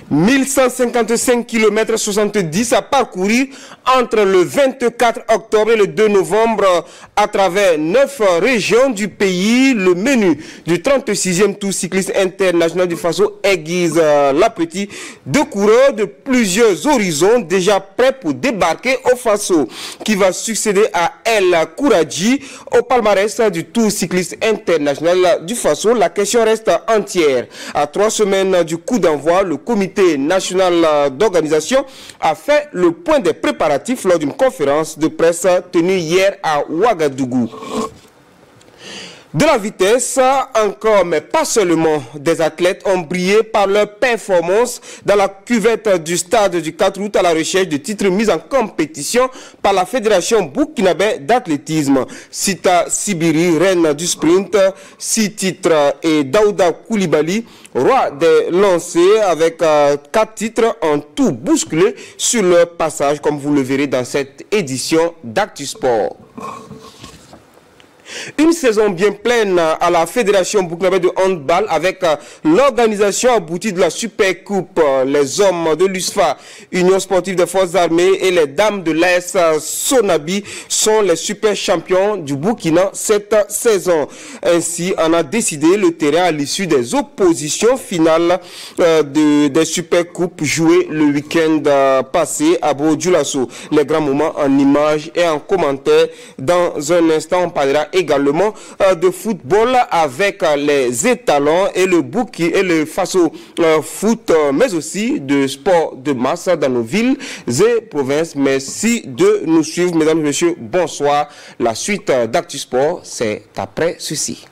1155 km 70 à parcourir entre le 24 octobre et le 2 novembre à travers 9 régions du pays. Le menu du 36e Tour cycliste international du Faso aiguise l'appétit de coureurs de plusieurs horizons déjà prêts pour débarquer au Faso, qui va succéder à El Kouradji au palmarès du Tour cycliste international du Faso. La question reste entière. À 3 semaines du coup d'envoi, le comité national d'organisation a fait le point des préparatifs lors d'une conférence de presse tenue hier à Ouagadougou. De la vitesse encore, mais pas seulement. Des athlètes ont brillé par leur performance dans la cuvette du stade du 4 août à la recherche de titres mis en compétition par la Fédération burkinabé d'athlétisme. Sita Sibiri, reine du sprint, 6 titres, et Daouda Koulibaly, roi des lancers, avec 4 titres, ont tout bousculé sur leur passage, comme vous le verrez dans cette édition d'Actu-Sport. Une saison bien pleine à la Fédération burkinabé de handball avec l'organisation aboutie de la Super Coupe. Les hommes de l'USFA, Union sportive des forces armées, et les dames de l'AS Sonabi sont les super champions du Burkina cette saison. Ainsi en a décidé le terrain à l'issue des oppositions finales des Super Coupes jouées le week-end passé à Bodjulasso. Les grands moments en images et en commentaires. Dans un instant, on parlera également de football avec les étalons et le Faso foot, mais aussi de sport de masse dans nos villes et provinces. Merci de nous suivre, mesdames et messieurs. Bonsoir. La suite d'Actu Sport, c'est après ceci.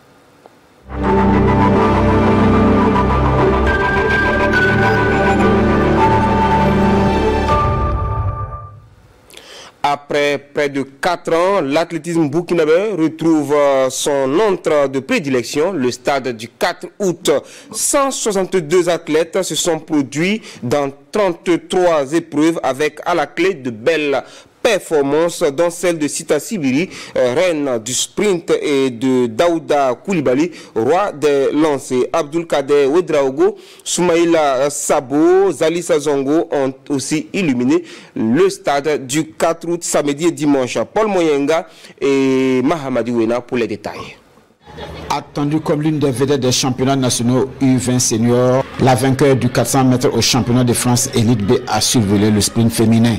Après près de 4 ans, l'athlétisme burkinabé retrouve son entre de prédilection, le stade du 4 août. 162 athlètes se sont produits dans 33 épreuves avec à la clé de belles performances, dont celle de Sita Sibiri, reine du sprint, et de Daouda Koulibaly, roi des lancers. Abdul Kader Ouedraogo, Soumaïla Sabo, Zalissa Zongo ont aussi illuminé le stade du 4 août samedi et dimanche. Paul Moyenga et Mahamadi Wena pour les détails. Attendue comme l'une des vedettes des championnats nationaux U20 seniors, la vainqueur du 400 mètres au championnat de France Élite B a survolé le sprint féminin.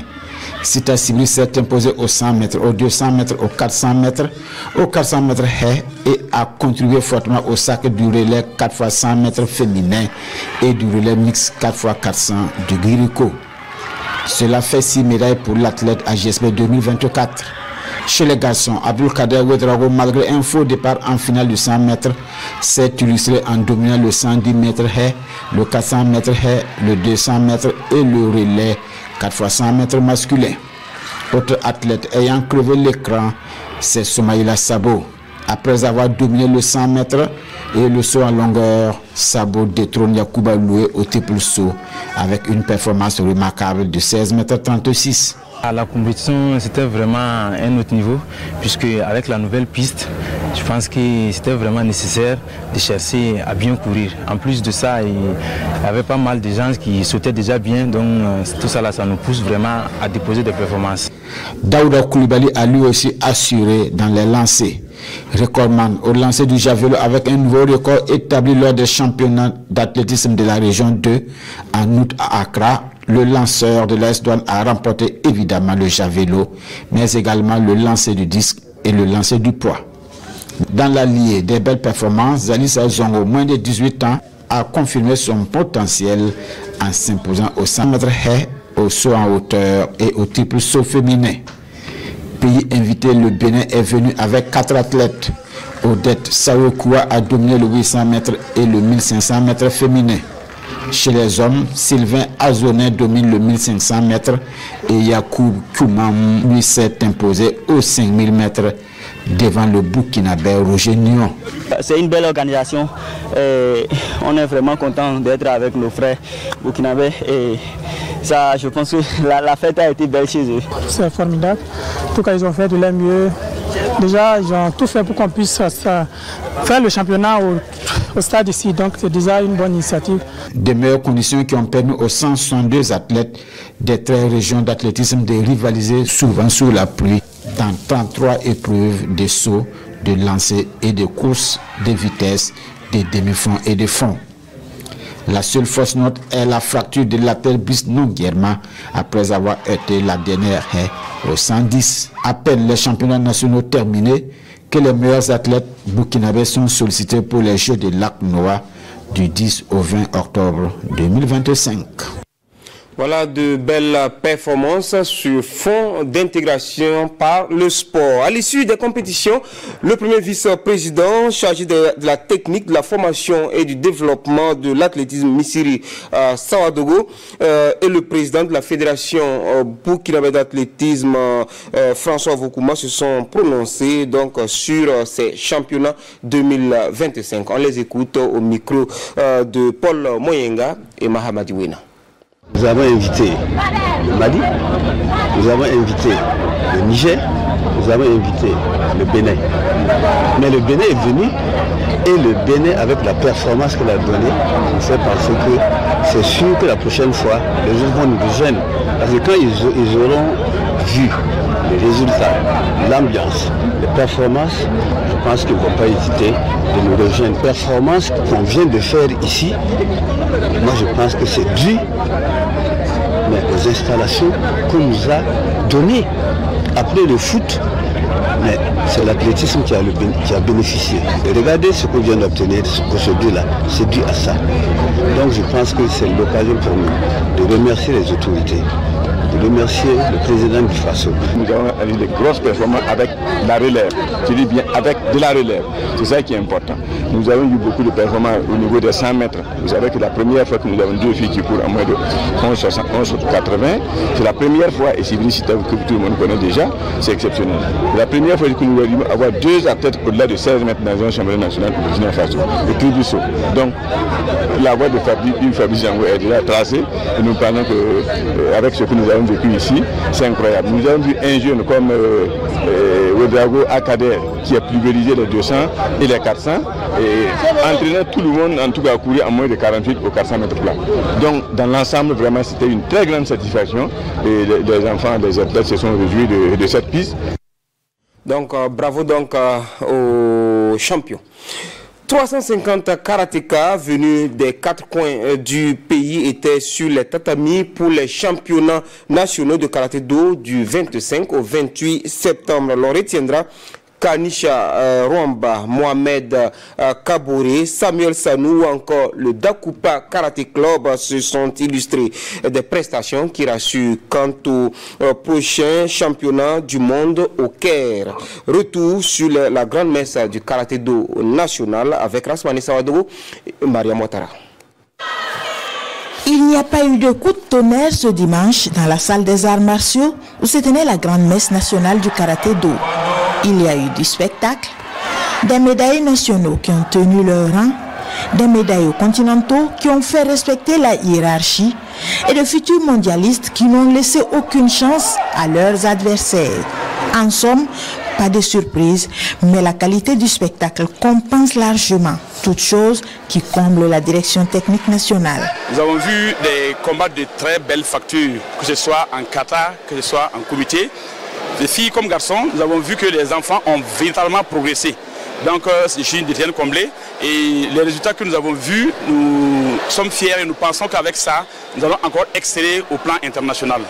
Sita Sibiri s'est imposée aux 100 mètres, aux 200 mètres, aux 400 mètres, aux 400 mètres haies et a contribué fortement au sacre du relais 4x100 mètres féminin et du relais mix 4x400 du Guirico. Cela fait 6 médailles pour l'athlète à GSP 2024. Chez les garçons, Abdul Kader Ouedraogo, malgré un faux départ en finale du 100 mètres, s'est illustré en dominant le 110 mètres haies, le 400 mètres haies, le 200 mètres et le relais 4x100 mètres masculin. Autre athlète ayant crevé l'écran, c'est Soumaïla Sabo. Après avoir dominé le 100 mètres et le saut en longueur, Sabo détrône Yacouba Loué au triple saut avec une performance remarquable de 16 mètres 36. À la compétition, c'était vraiment un autre niveau, puisque avec la nouvelle piste, je pense que c'était vraiment nécessaire de chercher à bien courir. En plus de ça, il y avait pas mal de gens qui sautaient déjà bien, donc tout ça, là, ça nous pousse vraiment à déposer des performances. Daouda Koulibaly a lui aussi assuré dans les lancers. Recordman au lancer du javelot avec un nouveau record établi lors des championnats d'athlétisme de la région 2 en août à Accra. Le lanceur de l'AS Douanes a remporté évidemment le javelot, mais également le lancer du disque et le lancer du poids. Dans l'allié des belles performances, Zalissa Zongo, moins de 18 ans, a confirmé son potentiel en s'imposant au 100 mètres haies, au saut en hauteur et au triple saut féminin. Pays invité, le Bénin est venu avec 4 athlètes. Odette Saokoua a dominé le 800 mètres et le 1500 mètres féminin. Chez les hommes, Sylvain Azonet domine le 1500 mètres et Yacoub Koumam lui s'est imposé aux 5000 mètres devant le Burkinabé Roger Nyon. C'est une belle organisation. On est vraiment content d'être avec nos frères burkinabés et ça, je pense que la fête a été belle chez eux. C'est formidable. En tout cas, ils ont fait de leur mieux Déjà, ils ont tout fait pour qu'on puisse faire le championnat au stade ici. Donc, c'est déjà une bonne initiative. Des meilleures conditions qui ont permis aux 162 athlètes des 13 régions d'athlétisme de rivaliser souvent sous la pluie dans 33 épreuves de saut, de lancer et de courses de vitesse, de demi-fond et de fond. La seule fausse note est la fracture de l'artère Brice Nonguerma après avoir été la dernière haie au 110. À peine les championnats nationaux terminés que les meilleurs athlètes burkinabés sont sollicités pour les Jeux de Lac-Noa du 10 au 20 octobre 2025. Voilà de belles performances sur fond d'intégration par le sport. À l'issue des compétitions, le premier vice-président chargé de la technique, de la formation et du développement de l'athlétisme Missiri Sawadogo et le président de la fédération burkinabé d'athlétisme François Vokouma se sont prononcés donc sur ces championnats 2025. On les écoute au micro de Paul Moyenga et Mahamadi Wena. Nous avons invité le Mali, nous avons invité le Niger, nous avons invité le Bénin. Mais le Bénin est venu et le Bénin, avec la performance qu'il a donnée, on fait penser que c'est sûr que la prochaine fois, les gens vont nous rejoindre. Parce que quand ils auront vu les résultats, l'ambiance, les performances, je pense qu'ils ne vont pas hésiter de nous rejoindre. Performance qu'on vient de faire ici, moi je pense que c'est dû aux installations qu'on nous a données. Après le foot, mais c'est l'athlétisme qui a bénéficié. Et regardez ce qu'on vient d'obtenir aujourd'hui-là, c'est dû à ça. Donc je pense que c'est l'occasion pour nous de remercier les autorités, de remercier le président du FASO. Nous avons eu des grosses performances avec la relève. Je dis bien avec de la relève. C'est ça qui est important. Nous avons eu beaucoup de performances au niveau des 100 mètres. Vous savez que la première fois que nous avons deux filles qui courent en moins de 11,80, c'est la première fois, et c'est une citation que tout le monde connaît déjà, c'est exceptionnel. C'est la première fois que nous allons avoir deux athlètes au-delà de 16 mètres dans un championnat national pour Burkina Faso, le cri du saut. Donc, la voie de Fabrice Jango est déjà tracée et nous parlons qu'avec ce que nous avons vécu ici, c'est incroyable. Nous avons vu un jeune comme Ouedraogo Akader qui a pulvérisé les 200 et les 400 et entraîné tout le monde en tout cas à courir en moins de 48 ou 400 mètres plat. Donc dans l'ensemble vraiment c'était une très grande satisfaction et les enfants, les athlètes se sont réjouis de cette piste. Donc bravo donc aux champions. 350 karatékas venus des 4 coins du pays étaient sur les tatamis pour les championnats nationaux de karaté-do du 25 au 28 septembre. L'on retiendra Kanisha Rwamba, Mohamed Kaboré, Samuel Sanou ou encore le Dakupa Karate Club se sont illustrés des prestations qui rassurent quant au prochain championnat du monde au Caire. Retour sur la grande messe du karaté-do national avec Rasmani Sawadogo et Maria Motara. Il n'y a pas eu de coup de tonnerre ce dimanche dans la salle des arts martiaux où se tenait la grande messe nationale du karaté-do. Il y a eu du spectacle, des médaillés nationaux qui ont tenu leur rang, des médaillés continentaux qui ont fait respecter la hiérarchie et de futurs mondialistes qui n'ont laissé aucune chance à leurs adversaires. En somme, pas de surprise, mais la qualité du spectacle compense largement toute chose qui comble la direction technique nationale. Nous avons vu des combats de très belles factures, que ce soit en kata, que ce soit en comité. Les filles comme garçons, nous avons vu que les enfants ont véritablement progressé. Donc je suis une déterminée comblée et les résultats que nous avons vus, nous sommes fiers et nous pensons qu'avec ça, nous allons encore exceller au plan international.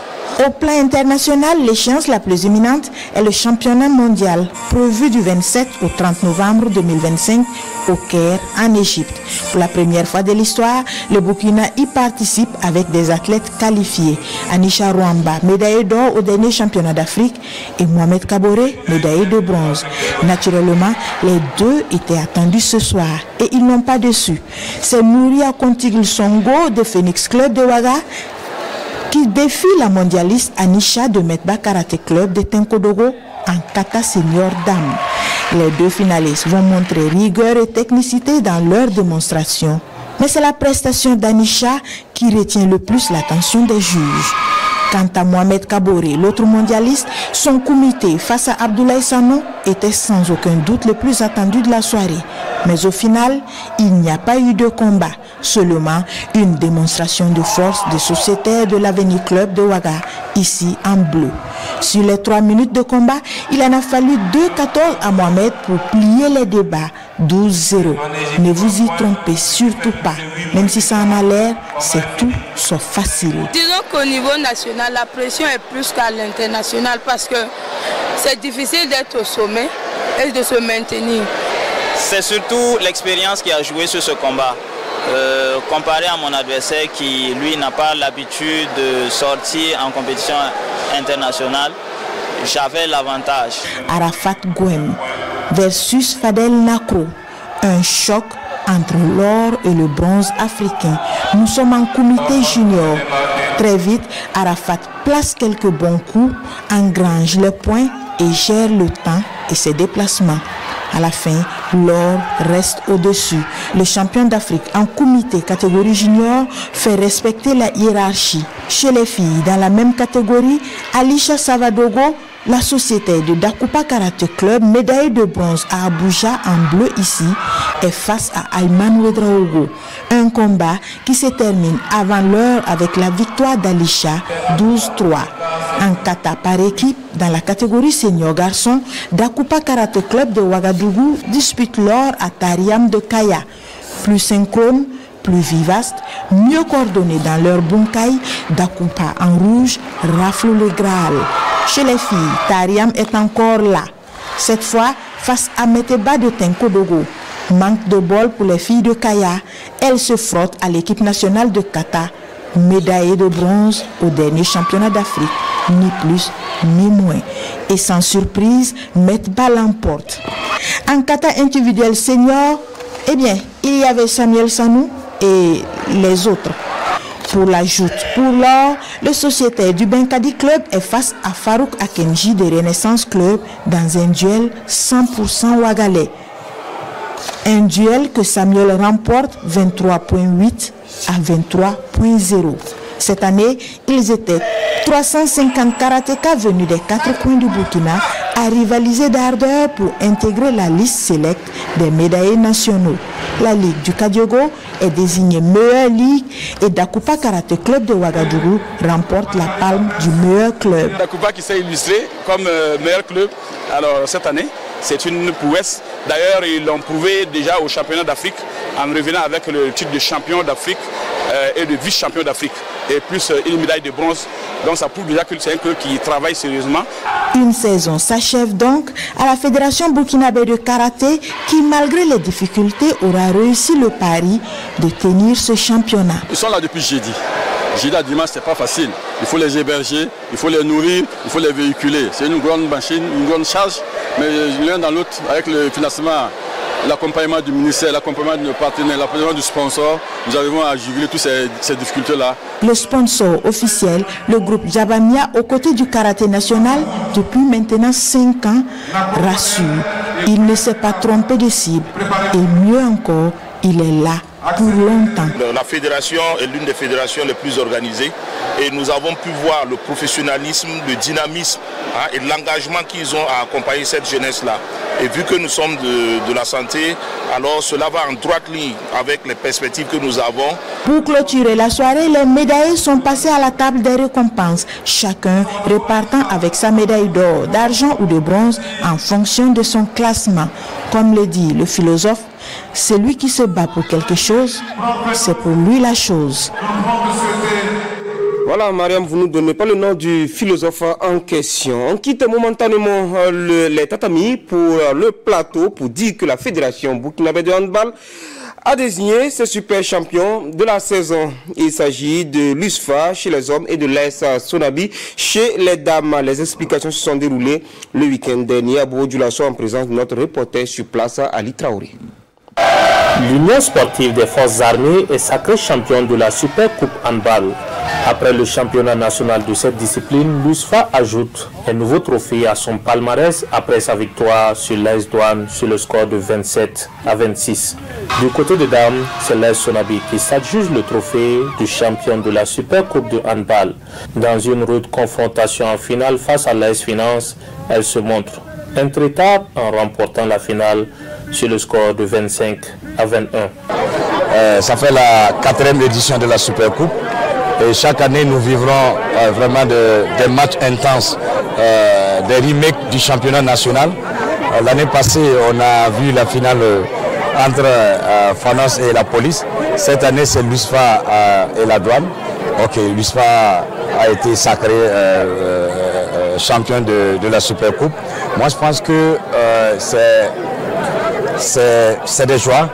Au plan international, l'échéance la plus imminente est le championnat mondial prévu du 27 au 30 novembre 2025 au Caire, en Égypte. Pour la première fois de l'histoire, le Burkina y participe avec des athlètes qualifiés. Anisha Rwamba, médaillée d'or au dernier championnat d'Afrique, et Mohamed Kaboré, médaillé de bronze. Naturellement, les deux étaient attendus ce soir et ils n'ont pas déçu. C'est Nouria Kontigl Songo de Phoenix Club de Ouaga qui défie la mondialiste Anisha de Medba Karate Club de Tenkodogo en kata senior dame. Les deux finalistes vont montrer rigueur et technicité dans leur démonstration. Mais c'est la prestation d'Anisha qui retient le plus l'attention des juges. Quant à Mohamed Kaboré, l'autre mondialiste, son comité face à Abdoulaye Sano était sans aucun doute le plus attendu de la soirée. Mais au final, il n'y a pas eu de combat, seulement une démonstration de force des sociétaires de l'Avenir Club de Ouaga, ici en bleu. Sur les 3 minutes de combat, il en a fallu 2-14 à Mohamed pour plier les débats. 12-0. Ne vous y trompez surtout pas. Même si ça en a l'air, c'est tout sauf facile. Disons qu'au niveau national, la pression est plus qu'à l'international parce que c'est difficile d'être au sommet et de se maintenir. C'est surtout l'expérience qui a joué sur ce combat. Comparé à mon adversaire qui, lui, n'a pas l'habitude de sortir en compétition internationale, j'avais l'avantage. Arafat Gouem versus Fadel Nakro. Un choc entre l'or et le bronze africain. Nous sommes en comité junior. Très vite, Arafat place quelques bons coups, engrange les points et gère le temps et ses déplacements. À la fin, l'or reste au-dessus. Le champion d'Afrique en comité catégorie junior fait respecter la hiérarchie. Chez les filles, dans la même catégorie, Alisha Savadogo, la société de Dakupa Karate Club, médaille de bronze à Abuja en bleu ici, est face à Ayman Ouedraogo. Un combat qui se termine avant l'heure avec la victoire d'Alisha 12-3. En kata par équipe, dans la catégorie senior garçon, Dakupa Karate Club de Ouagadougou dispute l'or à Tariam de Kaya. Plus synchrone, plus vivace, mieux coordonnés dans leur bunkai, Dakupa en rouge rafle le Graal. Chez les filles, Tariam est encore là. Cette fois, face à Meteba de Tenkodogo. Manque de bol pour les filles de Kaya. Elles se frottent à l'équipe nationale de kata. Médaillée de bronze au dernier championnat d'Afrique. Ni plus, ni moins. Et sans surprise, Meteba l'emporte. En kata individuel senior, eh bien, il y avait Samuel Sanou et les autres. Pour la joute, pour l'or, le sociétaire du Benkadi Club est face à Farouk Akenji de Renaissance Club dans un duel 100% ouagalais. Un duel que Samuel remporte 23.8 à 23.0. Cette année, ils étaient 350 karatékas venus des 4 coins du Burkina à rivaliser d'ardeur pour intégrer la liste sélecte des médaillés nationaux. La Ligue du Kadiogo est désignée meilleure ligue et Dakupa Karate Club de Ouagadougou remporte la palme du meilleur club. Dakupa qui s'est illustré comme meilleur club alors cette année. C'est une prouesse. D'ailleurs, ils l'ont prouvé déjà au championnat d'Afrique en revenant avec le titre de champion d'Afrique et de vice-champion d'Afrique. Et plus une médaille de bronze. Donc ça prouve déjà que c'est un club qui travaille sérieusement. Une saison s'achève donc à la Fédération burkinabé de karaté qui, malgré les difficultés, aura réussi le pari de tenir ce championnat. Ils sont là depuis jeudi. Jeudi à dimanche, c'est pas facile. Il faut les héberger, il faut les nourrir, il faut les véhiculer. C'est une grande machine, une grande charge, mais l'un dans l'autre, avec le financement, l'accompagnement du ministère, l'accompagnement de nos partenaires, l'accompagnement du sponsor, nous arrivons à juguler toutes ces difficultés-là. Le sponsor officiel, le groupe Jabamia, aux côtés du karaté national, depuis maintenant 5 ans, rassure. Il ne s'est pas trompé de cible. Et mieux encore, il est là pour longtemps. La fédération est l'une des fédérations les plus organisées et nous avons pu voir le professionnalisme, le dynamisme et l'engagement qu'ils ont à accompagner cette jeunesse-là. Et vu que nous sommes de la santé, alors cela va en droite ligne avec les perspectives que nous avons. Pour clôturer la soirée, les médaillés sont passés à la table des récompenses, chacun repartant avec sa médaille d'or, d'argent ou de bronze en fonction de son classement. Comme le dit le philosophe, celui qui se bat pour quelque chose, c'est pour lui la chose. Voilà, Mariam, vous ne nous donnez pas le nom du philosophe en question. On quitte momentanément les tatamis pour le plateau pour dire que la Fédération burkinabé de handball a désigné ses super champions de la saison. Il s'agit de l'USFA chez les hommes et de l'AS Sonabi chez les dames. Les explications se sont déroulées le week-end dernier à Bourg-du-Lasso en présence de notre reporter sur place, Ali Traoré. L'Union sportive des forces armées est sacrée championne de la Super Coupe handball. Après le championnat national de cette discipline, l'USFA ajoute un nouveau trophée à son palmarès après sa victoire sur l'AS Douanes sur le score de 27-26. Du côté des dames, c'est l'AS Sonabi qui s'adjuge le trophée du champion de la Super Coupe de handball. Dans une rude confrontation en finale face à l'AS Finance, elle se montre intraitable en remportant la finale sur le score de 25-21. Ça fait la 4e édition de la Super Coupe. Et chaque année, nous vivrons vraiment des matchs intenses, des remakes du championnat national. L'année passée, on a vu la finale entre Fanos et la police. Cette année, c'est l'USFA et la douane. L'USFA a été sacré champion de la Super Coupe. Moi, je pense que c'est des joies.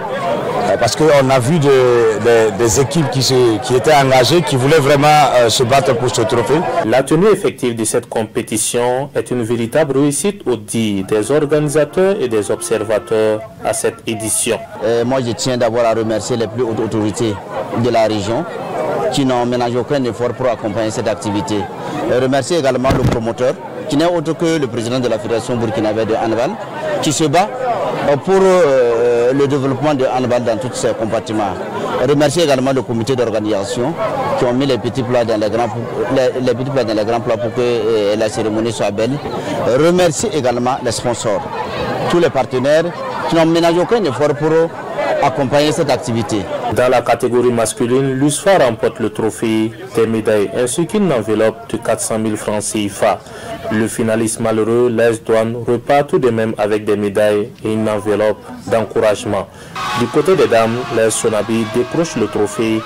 Parce qu'on a vu des équipes qui étaient engagées, qui voulaient vraiment se battre pour ce trophée. La tenue effective de cette compétition est une véritable réussite au dit des organisateurs et des observateurs à cette édition. Moi, je tiens d'abord à remercier les plus hautes autorités de la région qui n'ont ménagé aucun effort pour accompagner cette activité. Je remercie également le promoteur, qui n'est autre que le président de la Fédération burkinabé de handball, qui se bat pour le développement de handball dans tous ces compartiments. Je remercie également le comité d'organisation qui ont mis les petits plats dans les grands plats pour que la cérémonie soit belle. Je remercie également les sponsors, tous les partenaires qui n'ont ménagé aucun effort pour accompagner cette activité. Dans la catégorie masculine, l'USFA remporte le trophée des médailles ainsi qu'une enveloppe de 400 000 francs CFA. Le finaliste malheureux, l'AS Douanes, repart tout de même avec des médailles et une enveloppe d'encouragement. Du côté des dames, l'AS Sonabi décroche le trophée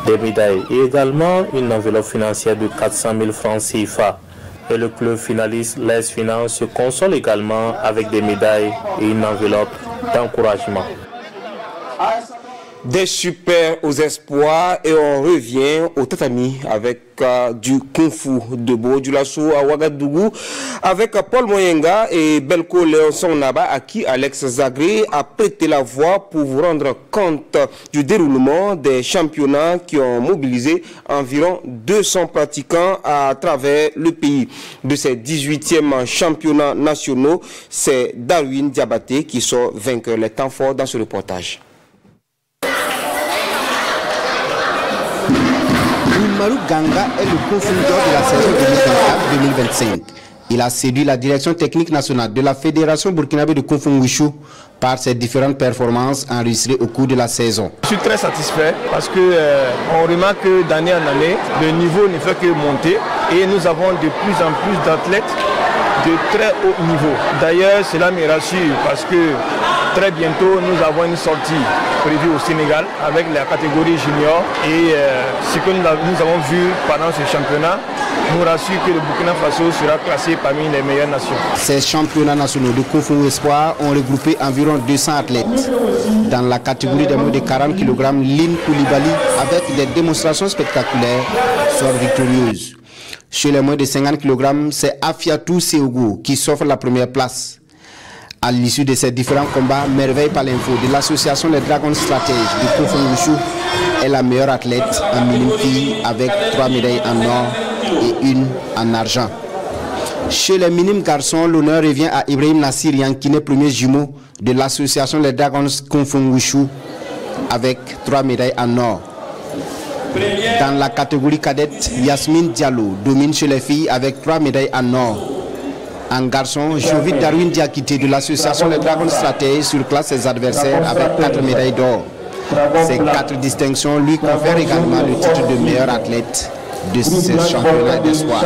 des médailles et également une enveloppe financière de 400 000 francs CFA. Et le club finaliste, l'AS Finance, se console également avec des médailles et une enveloppe d'encouragement. Des super aux espoirs et on revient au tatami avec du Kung Fu de Bodjulasso à Ouagadougou avec Paul Moyenga et Belko Léonson Naba à qui Alex Zagré a prêté la voix pour vous rendre compte du déroulement des championnats qui ont mobilisé environ 200 pratiquants à travers le pays. De ces 18e championnats nationaux, c'est Darwin Diabaté qui sort vainqueur. Les temps forts dans ce reportage. Oumarou Ganga est le co-fondateur de la saison 2024-2025. Il a séduit la direction technique nationale de la Fédération burkinabé de Kung Fu Wushu par ses différentes performances enregistrées au cours de la saison. Je suis très satisfait parce que on remarque que d'année en année, le niveau ne fait que monter et nous avons de plus en plus d'athlètes de très haut niveau. D'ailleurs, cela me rassure parce que très bientôt, nous avons une sortie prévue au Sénégal avec la catégorie junior et ce que nous avons vu pendant ce championnat nous rassure que le Burkina Faso sera classé parmi les meilleures nations. Ces championnats nationaux de Kung Fu Espoir ont regroupé environ 200 athlètes. Dans la catégorie des moins de 40 kg, Lynn Koulibaly, avec des démonstrations spectaculaires, sort victorieuse. Chez les moins de 50 kg, c'est Afiatou Seougou qui s'offre la première place. À l'issue de ces différents combats, Merveille Palinfo de l'association Les Dragons Stratèges du Kung Fu Wushu est la meilleure athlète en minime fille avec 3 médailles en or et 1 en argent. Chez les minimes garçons, l'honneur revient à Ibrahim Nassir Yankine, premier jumeau de l'association Les Dragons Kung Fu Wushu avec 3 médailles en or. Dans la catégorie cadette, Yasmine Diallo domine chez les filles avec 3 médailles en or. En garçon, Jovid Darwin Diakité de l'association Les Dragons Stratèges surclasse ses adversaires avec 4 médailles d'or. Ces 4 distinctions lui confèrent également le titre de meilleur athlète de ces championnats d'espoir.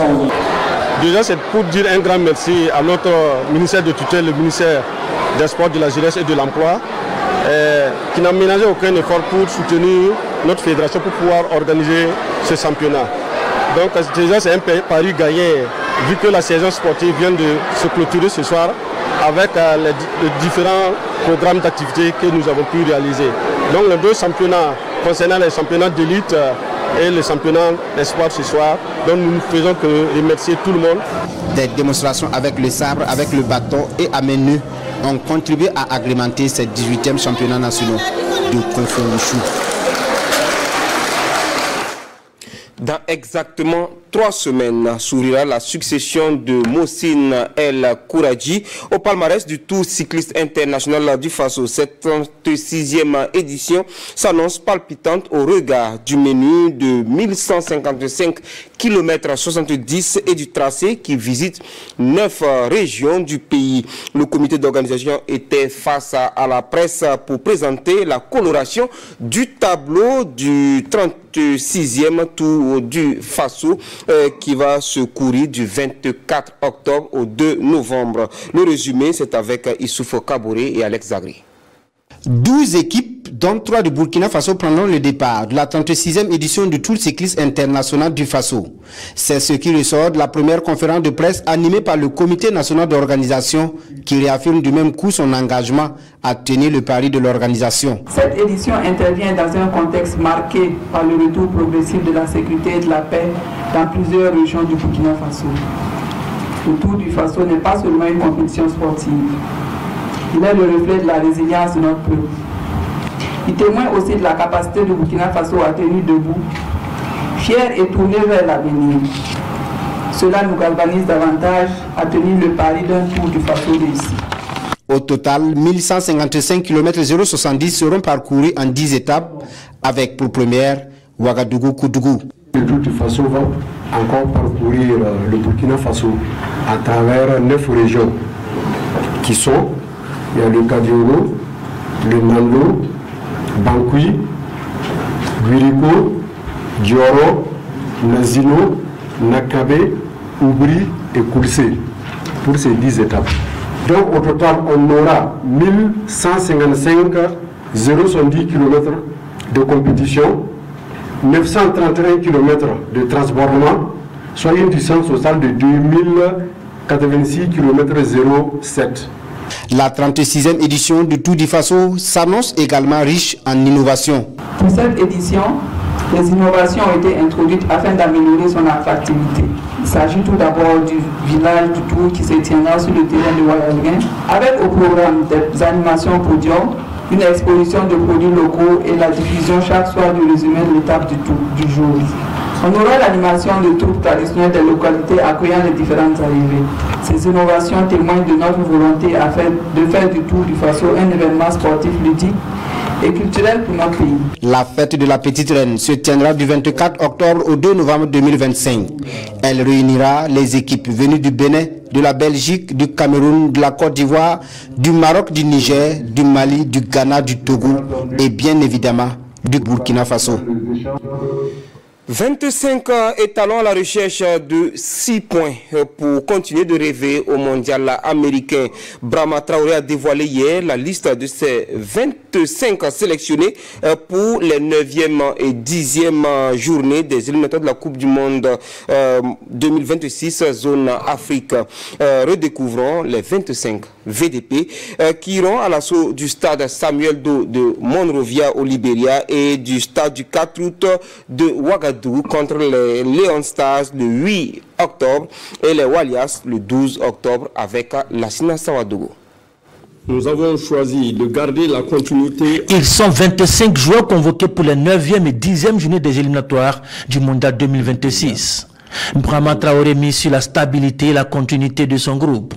Déjà, c'est pour dire un grand merci à notre ministère de tutelle, le ministère des Sports, de la Jeunesse et de l'Emploi, qui n'a ménagé aucun effort pour soutenir notre fédération pour pouvoir organiser ce championnat. Donc déjà, c'est un pari gagné, vu que la saison sportive vient de se clôturer ce soir avec les différents programmes d'activité que nous avons pu réaliser. Donc les 2 championnats concernant les championnats d'élite et le championnat d'espoir ce soir, donc nous ne faisons que remercier tout le monde. Des démonstrations avec le sabre, avec le bâton et à main nue ont contribué à agrémenter ces 18e championnats nationaux de Kung Fu Wushu. Dans exactement 3 semaines, s'ouvrira la succession de Mohsin El Kouradji au palmarès du Tour cycliste international du Faso. Cette 36e édition s'annonce palpitante au regard du menu de 1155 km 70 et du tracé qui visite 9 régions du pays. Le comité d'organisation était face à la presse pour présenter la coloration du tableau du 36e Tour du Faso qui va se courir du 24 octobre au 2 novembre. Le résumé, c'est avec Issoufou Kaboré et Alex Zagri. 12 équipes, dont 3 de Burkina Faso, prendront le départ de la 36e édition du Tour cycliste international du Faso. C'est ce qui ressort de la première conférence de presse animée par le comité national d'organisation qui réaffirme du même coup son engagement à tenir le pari de l'organisation. Cette édition intervient dans un contexte marqué par le retour progressif de la sécurité et de la paix dans plusieurs régions du Burkina Faso. Le Tour du Faso n'est pas seulement une compétition sportive. Il est le reflet de la résilience de notre peuple. Il témoigne aussi de la capacité du Burkina Faso à tenir debout, fier et tourné vers l'avenir. Cela nous galvanise davantage à tenir le pari d'un Tour du Faso réussi. Au total, 1155 km 070 seront parcourus en 10 étapes, avec pour première Ouagadougou-Koudougou. Le Tour du Faso va encore parcourir le Burkina Faso à travers 9 régions qui sont, il y a le Kadioro, le Nando, Bankui, Guiriko, Dioro, Nazino, Nakabe, Oubri et Koursé pour ces 10 étapes. Donc au total, on aura 1155 070 km de compétition, 931 km de transbordement, soit une distance totale de 2086 km 07. La 36e édition du Tour du Faso s'annonce également riche en innovations. Pour cette édition, les innovations ont été introduites afin d'améliorer son attractivité. Il s'agit tout d'abord du village du Tour qui se tiendra sur le terrain de Ouagadougou, avec au programme des animations podium, une exposition de produits locaux et la diffusion chaque soir du résumé de l'étape du Tour du jour. On aura l'animation de troupes traditionnelles des localités accueillant les différentes arrivées. Ces innovations témoignent de notre volonté de faire du Tour du Faso un événement sportif ludique et culturel pour notre pays. La fête de la Petite Reine se tiendra du 24 octobre au 2 novembre 2025. Elle réunira les équipes venues du Bénin, de la Belgique, du Cameroun, de la Côte d'Ivoire, du Maroc, du Niger, du Mali, du Ghana, du Togo et bien évidemment du Burkina Faso. 25 étalons à la recherche de 6 points pour continuer de rêver au mondial américain. Brahma Traoré a dévoilé hier la liste de ses 25 sélectionnés pour les 9e et 10e journées des éliminatoires de la Coupe du Monde 2026 zone Afrique. Redécouvrons les 25 VDP qui iront à l'assaut du stade Samuel Doe de Monrovia au Libéria et du stade du 4 août de Ouagadougou contre les Leon Stars le 8 octobre et les Walias le 12 octobre avec Lassina Sawadogo. Nous avons choisi de garder la continuité. Ils sont 25 joueurs convoqués pour les 9e et 10e journées des éliminatoires du Mondial 2026. Brahma Traoré mise sur la stabilité et la continuité de son groupe.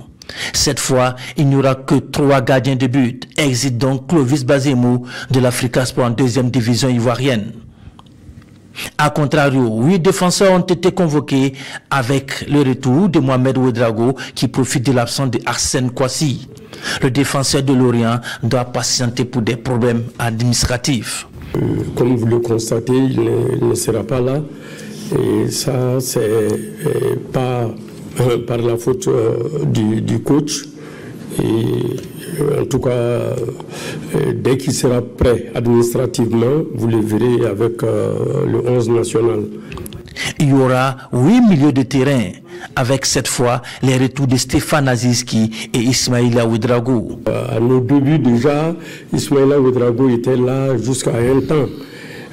Cette fois, il n'y aura que 3 gardiens de but. Exit donc Clovis Bazemou de l'Africa Sport en 2e division ivoirienne. A contrario, 8 défenseurs ont été convoqués avec le retour de Mohamed Ouedraogo qui profite de l'absence de Arsène Kouassi. Le défenseur de Lorient doit patienter pour des problèmes administratifs. Comme vous le constatez, il ne sera pas là. Et ça, c'est pas par la faute du coach. Et en tout cas, dès qu'il sera prêt administrativement, vous le verrez avec le 11 national. Il y aura 8 milieux de terrain, avec cette fois les retours de Stéphane Aziski et Ismaïla Ouedraogo. À nos débuts déjà, Ismaïla Ouedraogo était là jusqu'à un temps.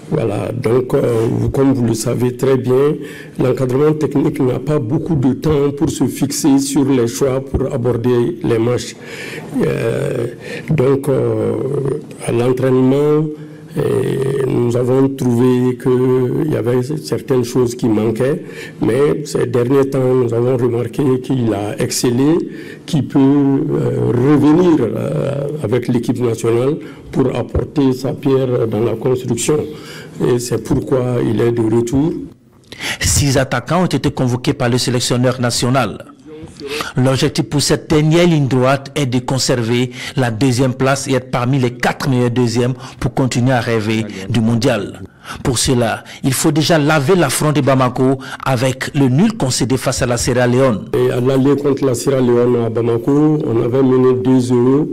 Voilà, donc comme vous le savez très bien, l'encadrement technique n'a pas beaucoup de temps pour se fixer sur les choix pour aborder les matchs. Donc à l'entraînement, Et nous avons trouvé qu'il y avait certaines choses qui manquaient, mais ces derniers temps, nous avons remarqué qu'il a excellé, qu'il peut revenir avec l'équipe nationale pour apporter sa pierre dans la construction. Et c'est pourquoi il est de retour. 6 attaquants ont été convoqués par le sélectionneur national. L'objectif pour cette dernière ligne droite est de conserver la deuxième place et être parmi les 4 meilleurs deuxièmes pour continuer à rêver du mondial. Pour cela, il faut déjà laver l'affront de Bamako avec le nul concédé face à la Sierra Leone. Et à l'aller contre la Sierra Leone à Bamako, on avait mené 2-0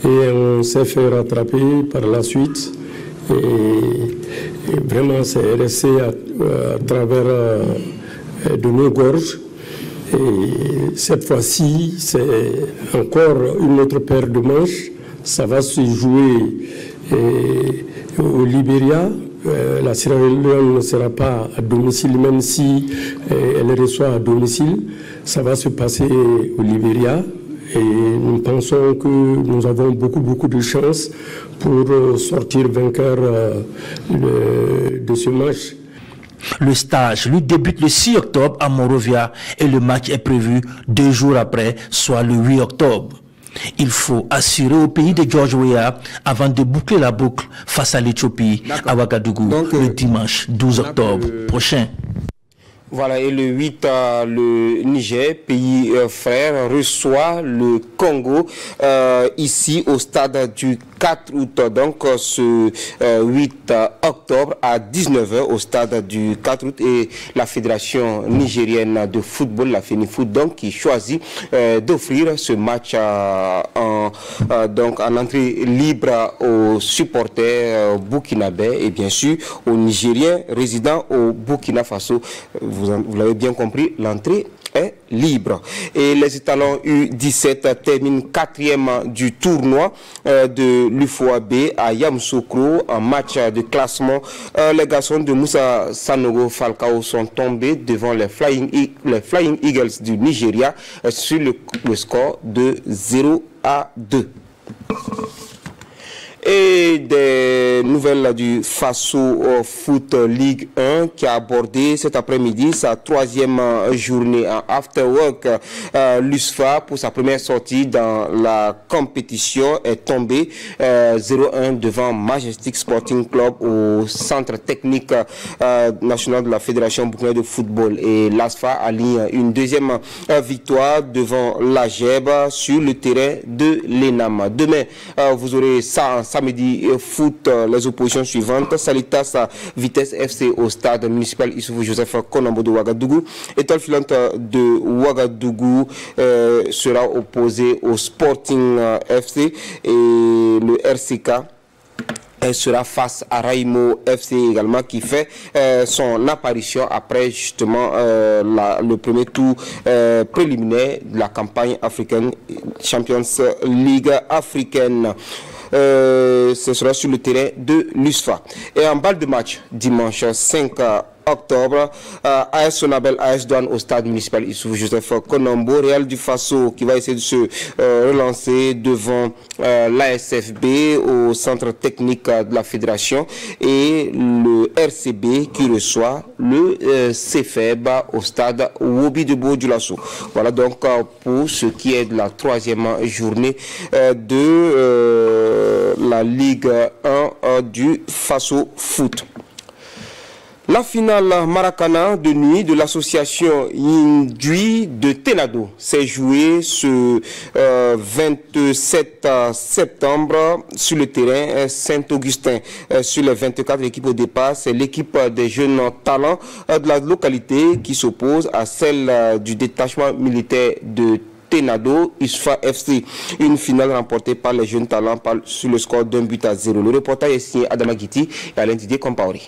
et on s'est fait rattraper par la suite. Et vraiment, c'est resté à travers de nos gorges. Et cette fois-ci, c'est encore une autre paire de manches. Ça va se jouer au Libéria. La Sierra Leone ne sera pas à domicile, même si elle reçoit à domicile. Ça va se passer au Libéria. Et nous pensons que nous avons beaucoup de chance pour sortir vainqueur de ce match. Le stage lui débute le 6 octobre à Monrovia et le match est prévu 2 jours après, soit le 8 octobre. Il faut assurer au pays de George Weah avant de boucler la boucle face à l'Éthiopie à Ouagadougou le dimanche 12 octobre prochain. Voilà, et le 8, le Niger, pays frère, reçoit le Congo ici au stade du 4 août. Donc ce 8 octobre à 19h au stade du 4 août. Et la Fédération nigérienne de football, la FENIFOOT, donc qui choisit d'offrir ce match donc en entrée libre aux supporters burkinabés et bien sûr aux Nigériens résidant au Burkina Faso. Vous l'avez bien compris, l'entrée est libre. Et les étalons U17 terminent 4e du tournoi de l'UFOAB à Yamoussoukro en match de classement. Les garçons de Moussa Sanogo Falcao sont tombés devant les Flying Eagles du Nigeria sur le score de 0-2. Et des nouvelles du Faso Foot League 1 qui a abordé cet après-midi sa 3e journée en After Work. L'USFA, pour sa première sortie dans la compétition, est tombé 0-1 devant Majestic Sporting Club au centre technique national de la Fédération burkinabé de football. Et l'ASFA aligne une 2e victoire devant l'AGEB sur le terrain de l'ENAM. Demain, vous aurez ça en samedi foot, les oppositions suivantes. Salitas Vitesse FC au stade municipal Issoufou Joseph Konambo de Ouagadougou. Étoile filante de Ouagadougou sera opposé au Sporting FC et le RCK. Elle sera face à Raimo FC également qui fait son apparition après justement le premier tour préliminaire de la campagne africaine Champions League africaine. Ce sera sur le terrain de l'USFA. Et en balle de match, dimanche 5 octobre, AS Sonabel, AS Douane au stade municipal Issoufou Joseph Konambo. Real du Faso qui va essayer de se relancer devant l'ASFB au centre technique de la fédération et le RCB qui reçoit le CFEB au stade Wobi de Bourg-du-Lasso. Voilà donc pour ce qui est de la 3e journée de la Ligue 1 du Faso Foot. La finale Maracana de nuit de l'association Yindui de Tenado s'est jouée ce 27 septembre sur le terrain Saint-Augustin. Sur les 24 équipes au départ, c'est l'équipe des jeunes talents de la localité qui s'oppose à celle du détachement militaire de Tenado, ISFA FC. Une finale remportée par les jeunes talents sur le score d'1-0. Le reportage est signé Adama Guiti et Alain Didier Compaoré.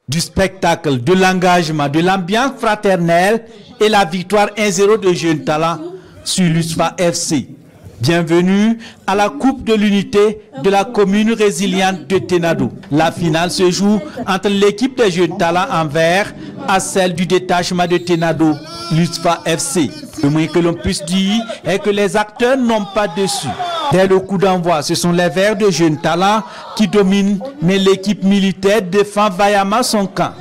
Du spectacle, de l'engagement, de l'ambiance fraternelle et la victoire 1-0 de jeunes talents sur l'USFA FC. Bienvenue à la Coupe de l'unité de la commune résiliente de Tenado. La finale se joue entre l'équipe des jeunes talents en vert à celle du détachement de Tenado, l'USFA FC. Le moins que l'on puisse dire est que les acteurs n'ont pas dessus. Dès le coup d'envoi, ce sont les Verts de jeunes talents qui dominent, mais l'équipe militaire défend vaillamment son camp.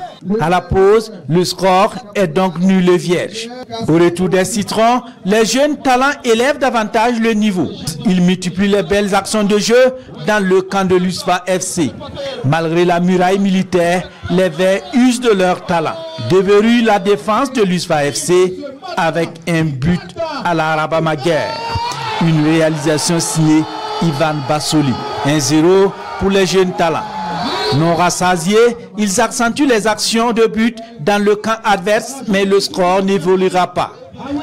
À la pause, le score est donc nul et vierge. Au retour des citrons, les jeunes talents élèvent davantage le niveau. Ils multiplient les belles actions de jeu dans le camp de l'USFA FC. Malgré la muraille militaire, les Verts usent de leur talent. Déverrouillent la défense de l'USFA FC avec un but à la Rabamaguer. Une réalisation signée Ivan Bassoli. 1-0 pour les jeunes talents. Non rassasiés, ils accentuent les actions de but dans le camp adverse, mais le score n'évoluera pas.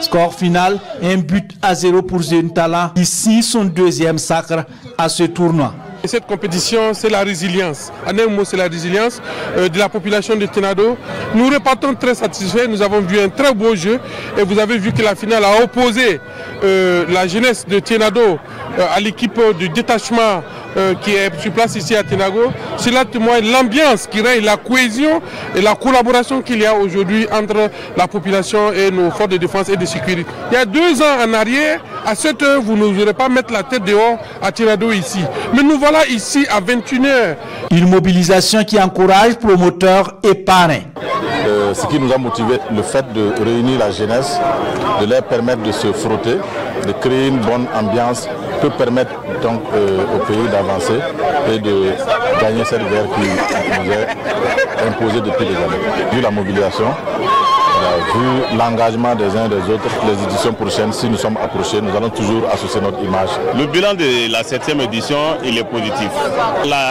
Score final, 1-0 pour Jeunes Talents, ici son deuxième sacre à ce tournoi. Cette compétition, c'est la résilience. En un mot, c'est la résilience de la population de Tenado. Nous repartons très satisfaits. Nous avons vu un très beau jeu. Et vous avez vu que la finale a opposé la jeunesse de Tenado à l'équipe du détachement qui est sur place ici à Tenago. Cela témoigne l'ambiance qui règne, la cohésion et la collaboration qu'il y a aujourd'hui entre la population et nos forces de défense et de sécurité. Il y a 2 ans en arrière, à cette heure, vous n'oserez pas mettre la tête dehors à Tenado ici. Mais nous voilà ici à 21h. Une mobilisation qui encourage promoteurs et parrains. Ce qui nous a motivé, le fait de réunir la jeunesse, de leur permettre de se frotter, de créer une bonne ambiance, peut permettre donc au pays d'avancer et de gagner cette guerre qui nous est imposée depuis des années. Vu la mobilisation, vu l'engagement des uns et des autres, les éditions prochaines, si nous sommes approchés, nous allons toujours associer notre image. Le bilan de la 7e édition, il est positif.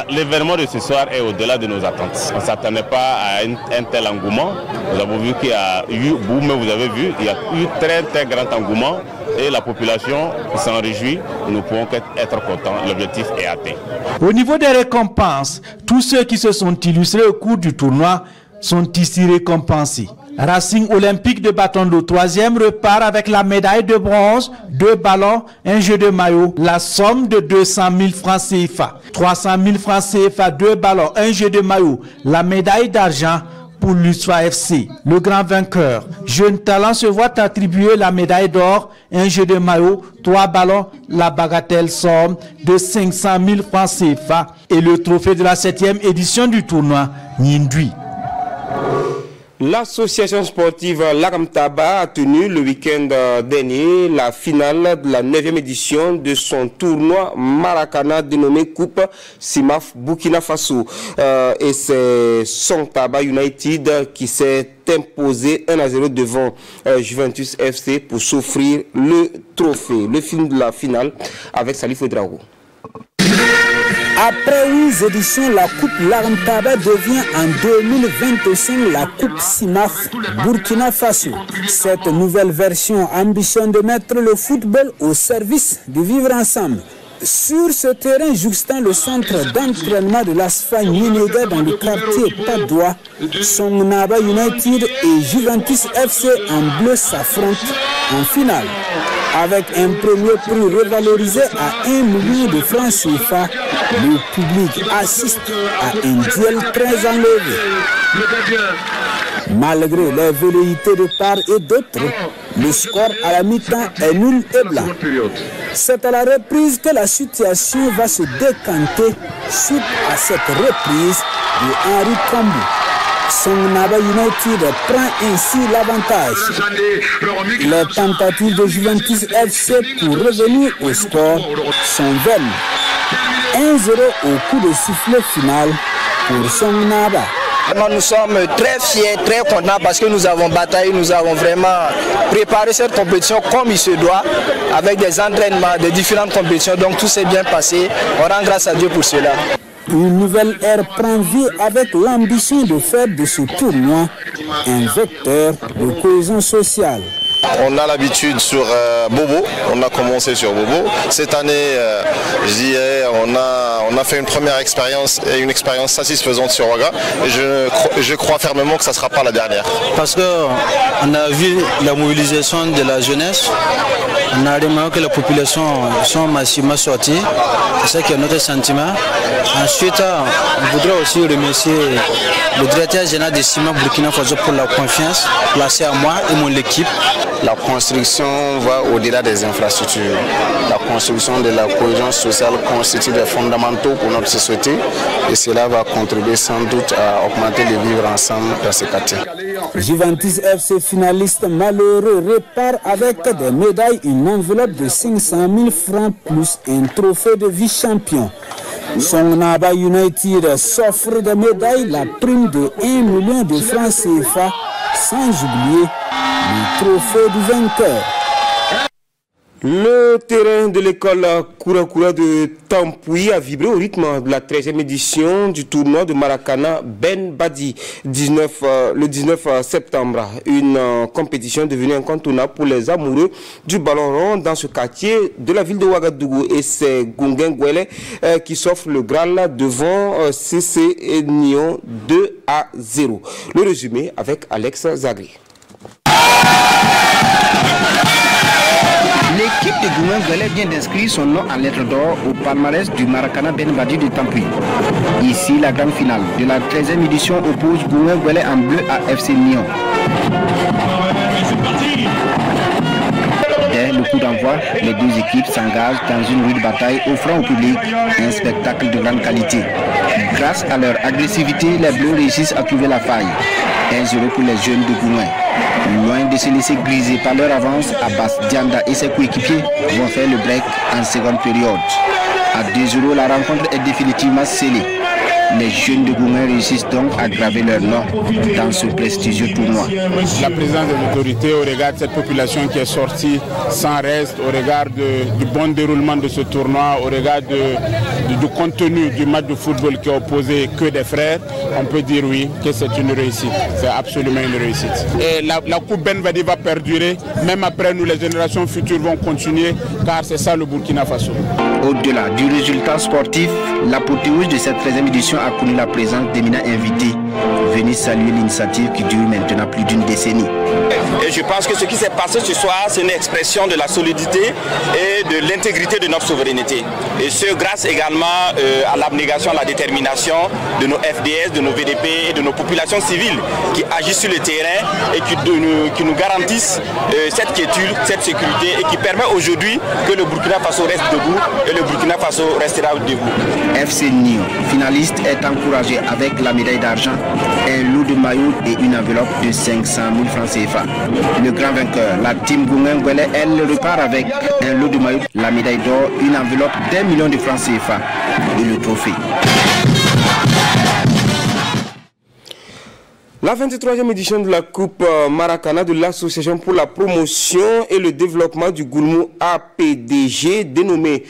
L'événement de ce soir est au-delà de nos attentes. On ne s'attendait pas à un tel engouement. Nous avons vu qu'il y a eu, vous-même vous avez vu, il y a eu très grand engouement et la population s'en réjouit. Nous pouvons être contents, l'objectif est atteint. Au niveau des récompenses, tous ceux qui se sont illustrés au cours du tournoi sont ici récompensés. Racing Olympique de Batondo 3e repart avec la médaille de bronze, 2 ballons, un jeu de maillot, la somme de 200 000 francs CFA. 300 000 francs CFA, 2 ballons, un jeu de maillot, la médaille d'argent pour l'USFA FC. Le grand vainqueur, Jeunes Talents, se voit attribuer la médaille d'or, un jeu de maillot, 3 ballons, la bagatelle somme de 500 000 francs CFA et le trophée de la 7e édition du tournoi Nindui. L'association sportive Laramtaba a tenu le week-end dernier la finale de la 9e édition de son tournoi Maracana dénommé Coupe Simaf Burkina Faso. Et c'est Sontaba United qui s'est imposé 1-0 devant Juventus FC pour s'offrir le trophée. Le film de la finale avec Salif Ouedraogo. Après 11 éditions, la Coupe Laramtaba devient en 2025 la Coupe Simaf Burkina Faso. Cette nouvelle version ambitionne de mettre le football au service du vivre ensemble. Sur ce terrain jouxtant le centre d'entraînement de l'ASFA Niénéga dans le quartier Padoua, Songnaba United et Juventus FC en bleu s'affrontent en finale. Avec un premier prix revalorisé à 1 million de francs CFA, le public assiste à un duel très enlevé. Malgré les velléités de part et d'autre, le score à la mi-temps est nul et blanc. C'est à la reprise que la situation va se décanter suite à cette reprise de Henri Kambou. Songnaba United prend ainsi l'avantage. Les tentatives de Juventus FC pour revenir au score sont vaines. 1-0 au coup de sifflet final pour Songnaba. Nous sommes très fiers, très contents parce que nous avons bataillé, nous avons vraiment préparé cette compétition comme il se doit, avec des entraînements, de différentes compétitions, donc tout s'est bien passé. On rend grâce à Dieu pour cela. Une nouvelle ère prend vie avec l'ambition de faire de ce tournoi un vecteur de cohésion sociale. On a l'habitude sur Bobo, on a commencé sur Bobo. Cette année, je dirais, on a fait une première expérience et une expérience satisfaisante sur Ouaga. Et je crois fermement que ça ne sera pas la dernière. Parce qu'on a vu la mobilisation de la jeunesse On a remarqué que les populations sont massivement sorties. C'est ça qui est notre sentiment. Ensuite, on voudrait aussi remercier le directeur général de Ciment Burkina Faso pour la confiance placée à moi et mon équipe. La construction va au-delà des infrastructures. La construction de la cohésion sociale constitue des fondamentaux pour notre société et cela va contribuer sans doute à augmenter le vivre ensemble dans ces quartiers. Juventus FC finaliste malheureux repart avec des médailles, une enveloppe de 500 000 francs plus un trophée de vice-champion. Songnaba United s'offre des médailles, la prime de 1 million de francs CFA, sans oublier le trophée du vainqueur. Le terrain de l'école Kourakura de Tampoui a vibré au rythme de la 13e édition du tournoi de Maracana Ben Badi le 19 septembre. Une compétition devenue incontournable pour les amoureux du ballon rond dans ce quartier de la ville de Ouagadougou. Et c'est Gungen Gwele qui s'offre le Graal devant CC Nyon 2-0. Le résumé avec Alex Zagri. L'équipe de Goumen Gwele vient d'inscrire son nom en lettres d'or au palmarès du Maracana Ben Badi de Tampoui. Ici, la grande finale de la 13e édition oppose Goumen Gwele en bleu à FC Nyon. Dès le coup d'envoi, les deux équipes s'engagent dans une rude bataille offrant au public un spectacle de grande qualité. Grâce à leur agressivité, les Bleus réussissent à trouver la faille. 1-0 pour les jeunes de Goumen. Loin de se laisser griser par leur avance, Abbas Dianda et ses coéquipiers vont faire le break en seconde période. À 2-0, la rencontre est définitivement scellée. Les jeunes de Goumen réussissent donc à graver leur nom dans ce prestigieux tournoi. La présence des autorités au regard de cette population qui est sortie sans reste, au regard du bon déroulement de ce tournoi, au regard du contenu du match de football qui est opposé que des frères, on peut dire oui, que c'est une réussite. C'est absolument une réussite. Et la Coupe Ben Badi va perdurer, même après nous, les générations futures vont continuer, car c'est ça le Burkina Faso. Au-delà du résultat sportif, l'apothéose de cette 13e édition a connu la présence d'éminents invités venus saluer l'initiative qui dure maintenant plus d'une décennie. Et je pense que ce qui s'est passé ce soir, c'est une expression de la solidité et de l'intégrité de notre souveraineté. Et ce, grâce également à l'abnégation, à la détermination de nos FDS, de nos VDP et de nos populations civiles qui agissent sur le terrain et qui nous garantissent cette quiétude, cette sécurité et qui permet aujourd'hui que le Burkina Faso reste debout et le Burkina Faso restera debout. FC Nyon, finaliste, est encouragé avec la médaille d'argent, un lot de maillots et une enveloppe de 500 000 francs CFA. Le grand vainqueur, la team Gungen Gwele, elle repart avec un lot de maillots, la médaille d'or, une enveloppe d'1 million de francs CFA et le trophée. La 23e édition de la Coupe Maracana de l'Association pour la promotion et le développement du Goulmou APDG, dénommée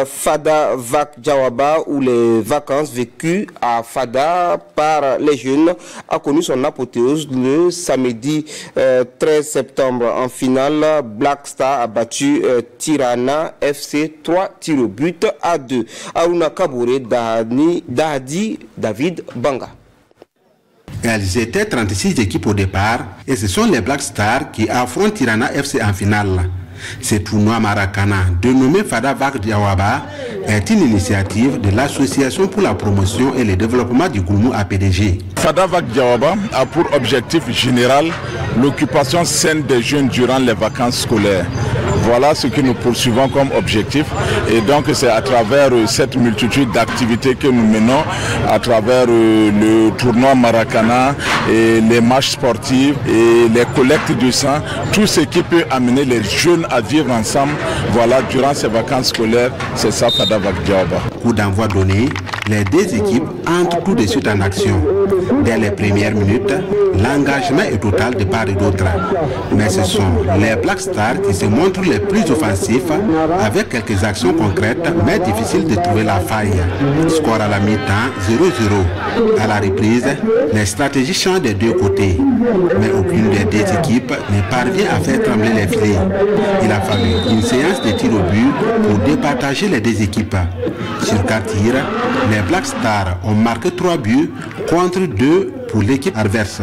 Fada Vac Jawaba, ou les vacances vécues à Fada par les jeunes, a connu son apothéose le samedi 13 septembre. En finale, Black Star a battu Tirana FC 3 tirs au but à 2. Aruna Kabouré, Dahadi, David Banga. Elles étaient 36 équipes au départ et ce sont les Black Stars qui affrontent Tirana FC en finale. Ce tournoi Maracana, dénommé Fada Vac Diawaba, est une initiative de l'Association pour la promotion et le développement du Goulmou APDG. Fada Vac Diawaba a pour objectif général l'occupation saine des jeunes durant les vacances scolaires. Voilà ce que nous poursuivons comme objectif et donc c'est à travers cette multitude d'activités que nous menons, à travers le tournoi Maracana et les matchs sportifs et les collectes de sang, tout ce qui peut amener les jeunes à vivre ensemble. Voilà, durant ces vacances scolaires, c'est ça Fada Vac Diawaba. Coup d'envoi donné, les deux équipes entrent tout de suite en action. Dès les premières minutes, l'engagement est total de part et d'autre. Mais ce sont les Black Stars qui se montrent les plus offensifs avec quelques actions concrètes mais difficiles de trouver la faille. Score à la mi-temps 0-0. À la reprise, les stratégies changent des deux côtés. Mais aucune des deux équipes ne parvient à faire trembler les filets. Il a fallu une séance de tir au but pour départager les deux équipes. Sur 4 tirs, les Black Stars ont marqué 3 buts contre 2 pour l'équipe adverse.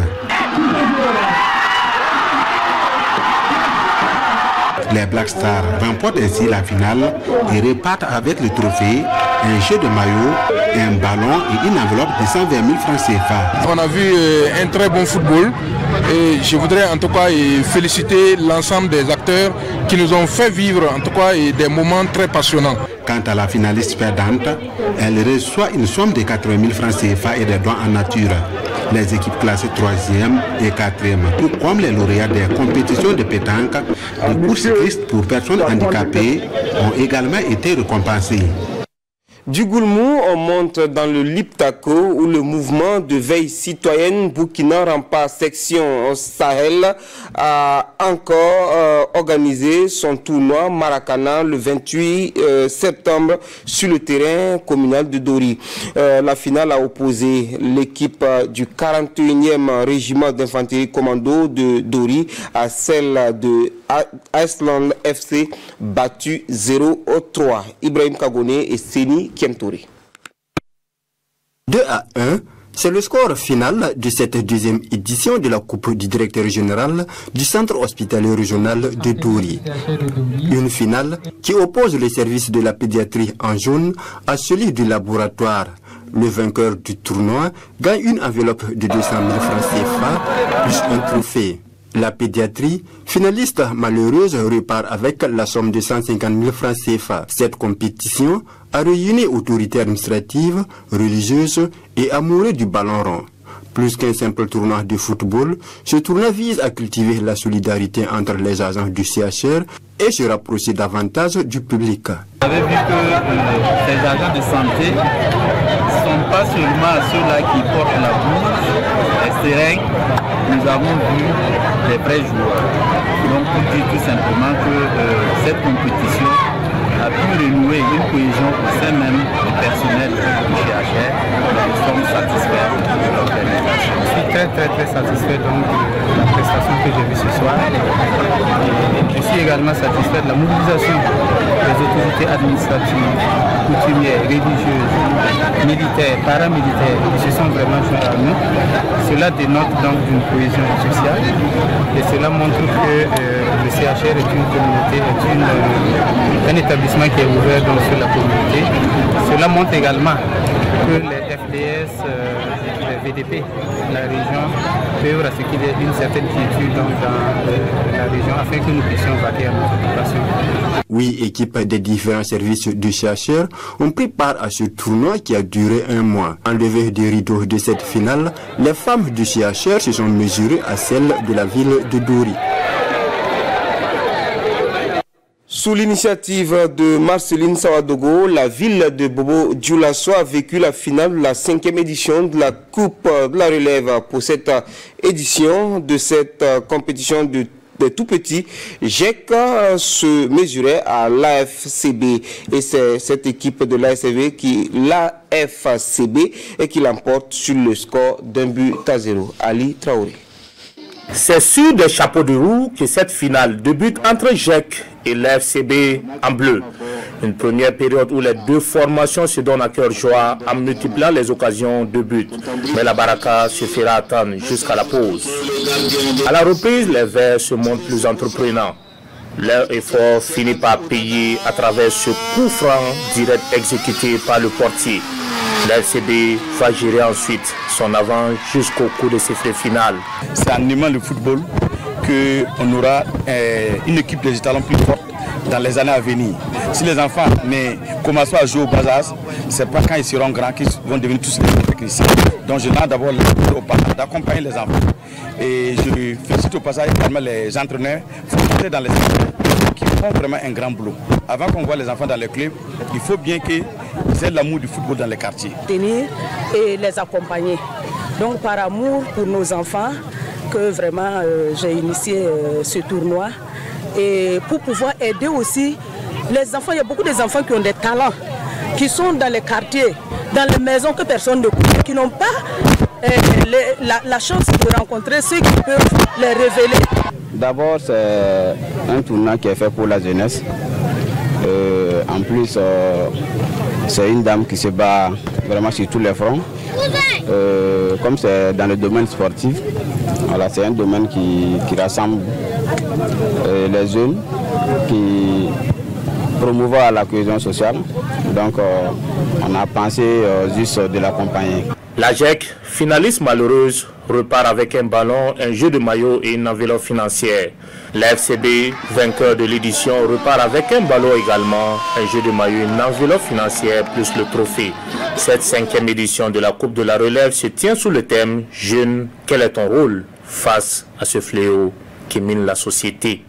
Les Black Stars remportent ainsi la finale et repartent avec le trophée, un jeu de maillot, un ballon et une enveloppe de 120 000 francs CFA. On a vu un très bon football et je voudrais en tout cas féliciter l'ensemble des acteurs qui nous ont fait vivre en tout cas des moments très passionnants. Quant à la finaliste perdante, elle reçoit une somme de 80 000 francs CFA et des dons en nature. Les équipes classées 3e et 4e, tout comme les lauréats des compétitions de pétanque, de courses cyclistes pour personnes handicapées, ont également été récompensées. Du Goulmou, on monte dans le Liptako où le mouvement de veille citoyenne Burkina Rampa section Sahel a encore organisé son tournoi Maracana le 28 septembre sur le terrain communal de Dori. La finale a opposé l'équipe du 41e régiment d'infanterie commando de Dori à celle de Iceland FC battu 0-3. Ibrahim Kagone et Seni Kiemtori. 2-1, c'est le score final de cette deuxième édition de la Coupe du directeur général du centre hospitalier régional de Dori. Une finale qui oppose les services de la pédiatrie en jaune à celui du laboratoire. Le vainqueur du tournoi gagne une enveloppe de 200 000 francs CFA plus un trophée. La pédiatrie, finaliste malheureuse, repart avec la somme de 150 000 francs CFA. Cette compétition a réuni autorités administratives, religieuses et amoureux du ballon rond. Plus qu'un simple tournoi de football, ce tournoi vise à cultiver la solidarité entre les agents du CHR et se rapprocher davantage du public. Vous avez vu que ces agents de santé ne sont pas seulement ceux-là qui portent la blouse, les seringues. Nous avons vu les vrais joueurs. Donc pour dire tout simplement que cette compétition a pu renouer une cohésion au sein même du personnel du CHR. Nous sommes satisfaits de l'organisation. Je suis très satisfait donc de la prestation que j'ai vue ce soir. Et je suis également satisfait de la mobilisation des autorités administratives, coutumières, religieuses, militaires, paramilitaires, qui se sont vraiment joints à nous. Cela dénote donc d'une cohésion sociale et cela montre que le CHR est une communauté, un établissement qui est ouvert donc sur la communauté. Cela montre également que les FDS, les VDP, la région, œuvrent à ce qu'il y ait une certaine quiétude dans la région afin que nous puissions vaquer à notre occupation. 8 équipes des différents services du CHR ont pris part à ce tournoi qui a duré un mois. Enlevé des rideaux de cette finale, les femmes du CHR se sont mesurées à celles de la ville de Dori. Sous l'initiative de Marceline Sawadogo, la ville de Bobo Dioulasso a vécu la finale de la 5e édition de la Coupe de la Relève. Pour cette édition de cette compétition de tout petits, GEC se mesurait à l'AFCB et c'est cette équipe de l'AFCB qui l'emporte sur le score d'1-0. Ali Traoré. C'est sur des chapeaux de roue que cette finale débute entre GEC et l'AFCB en bleu. Une première période où les deux formations se donnent à cœur joie en multipliant les occasions de but. Mais la baraka se fera attendre jusqu'à la pause. À la reprise, les Verts se montrent plus entreprenants. Leur effort finit par payer à travers ce coup franc direct exécuté par le portier. L'AFCB va gérer ensuite son avant jusqu'au coup de sifflet final. C'est en aimant le football qu'on aura une équipe des talents plus forte dans les années à venir. Si les enfants commencent à jouer au bazar, ce n'est pas quand ils seront grands qu'ils vont devenir tous les techniciens. Donc je demande d'abord aux parents d'accompagner les enfants. Et je félicite au passage également les entraîneurs formés dans les écoles qui font vraiment un grand boulot. Avant qu'on voit les enfants dans les clubs, il faut bien qu'ils aient l'amour du football dans les quartiers. Tenir et les accompagner. Donc par amour pour nos enfants, que vraiment j'ai initié ce tournoi. Et pour pouvoir aider aussi les enfants, il y a beaucoup d'enfants qui ont des talents, qui sont dans les quartiers, dans les maisons que personne ne connaît, qui n'ont pas la chance de rencontrer ceux qui peuvent les révéler. D'abord, c'est un tournoi qui est fait pour la jeunesse. En plus, c'est une dame qui se bat vraiment sur tous les fronts. Comme c'est dans le domaine sportif, voilà, c'est un domaine qui rassemble les jeunes qui promouvoir la cohésion sociale. Donc on a pensé juste de l'accompagner. La GEC, finaliste malheureuse, repart avec un ballon, un jeu de maillot et une enveloppe financière. La FCB, vainqueur de l'édition, repart avec un ballon également, un jeu de maillot, une enveloppe financière plus le trophée. Cette 5e édition de la Coupe de la Relève se tient sous le thème « Jeune, quel est ton rôle face à ce fléau qui mine la société ?»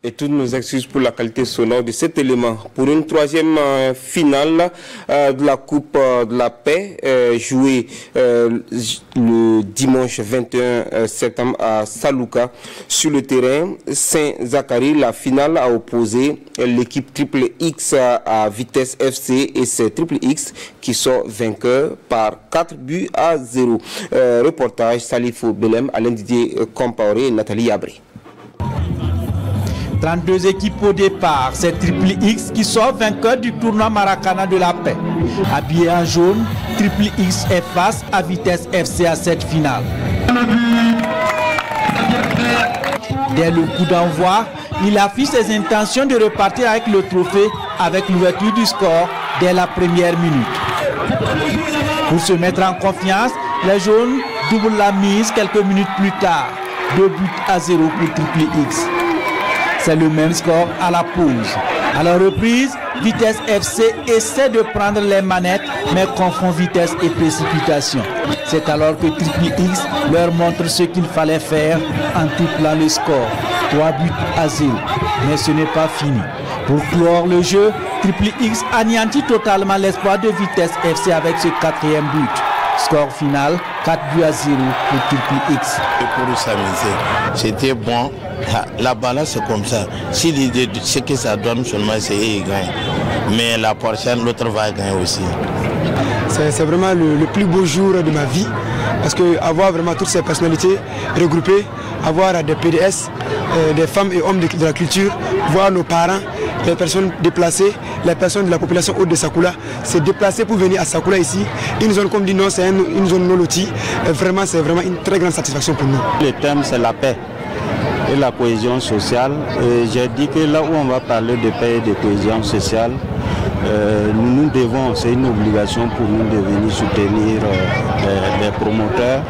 Et toutes nos excuses pour la qualité sonore de cet élément. Pour une 3e finale de la Coupe de la Paix, jouée le dimanche 21 septembre à Salouka, sur le terrain Saint-Zacharie, la finale a opposé l'équipe Triple X à Vitesse FC et c'est Triple X qui sont vainqueurs par 4-0. Reportage Salifo Belem, Alain Didier Compaoré et Nathalie Abré. 32 équipes au départ, c'est Triple X qui sort vainqueur du tournoi Maracana de la Paix. Habillé en jaune, Triple X est face à Vitesse FC à cette finale. Dès le coup d'envoi, il affiche ses intentions de repartir avec le trophée avec l'ouverture du score dès la première minute. Pour se mettre en confiance, les jaunes doublent la mise quelques minutes plus tard. 2-0 pour Triple X. C'est le même score à la pause. À la reprise, Vitesse FC essaie de prendre les manettes, mais confond vitesse et précipitation. C'est alors que Triple X leur montre ce qu'il fallait faire en triplant le score. 3-0. Mais ce n'est pas fini. Pour clore le jeu, Triple X anéantit totalement l'espoir de Vitesse FC avec ce 4e but. Score final, 4-0 pour Triple X. Pour s'amuser, c'était bon. La balance c'est comme ça. Si l'idée de ce que ça donne seulement c'est qu'il gagne. Mais la prochaine, l'autre va gagner aussi. C'est vraiment le plus beau jour de ma vie. Parce que avoir vraiment toutes ces personnalités regroupées, avoir des PDS, des femmes et hommes de la culture, voir nos parents, les personnes déplacées, les personnes de la population haute de Sakoula, se déplacer pour venir à Sakoula ici. Une zone comme dit non, c'est une zone non lotie. Vraiment, c'est vraiment une très grande satisfaction pour nous. Le thème c'est la paix et la cohésion sociale. J'ai dit que là où on va parler de paix et de cohésion sociale, nous devons, c'est une obligation pour nous de venir soutenir les promoteurs.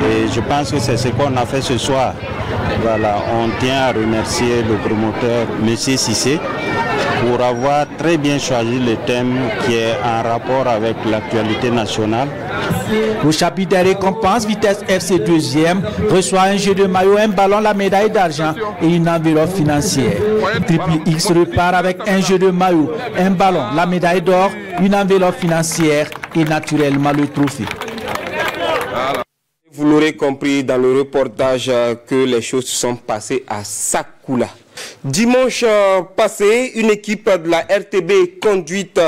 Et je pense que c'est ce qu'on a fait ce soir. Voilà, on tient à remercier le promoteur M. Cissé pour avoir très bien choisi le thème qui est en rapport avec l'actualité nationale. Au chapitre des récompenses, Vitesse FC 2e reçoit un jeu de maillot, un ballon, la médaille d'argent et une enveloppe financière. Triple X repart avec un jeu de maillot, un ballon, la médaille d'or, une enveloppe financière et naturellement le trophée. Vous l'aurez compris dans le reportage que les choses se sont passées à Sakoula. Dimanche passé, une équipe de la RTB conduite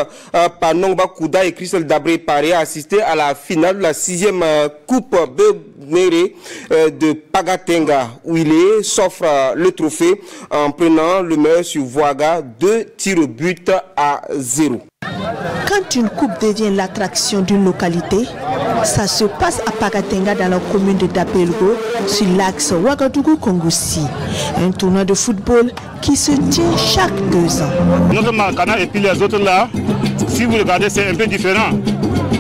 par Nongba Kouda et Christelle Dabré Paré a assisté à la finale de la 6e Coupe Benéré de Pagatenga où il s'offre le trophée en prenant le meilleur sur Voaga, 2 tirs au but à 0. Quand une coupe devient l'attraction d'une localité, ça se passe à Pagatenga dans la commune de Dapelgo sur l'axe Ouagadougou-Kongoussi. Un tournoi de football qui se tient chaque 2 ans. Notre Maracana et puis les autres là, si vous regardez, c'est un peu différent.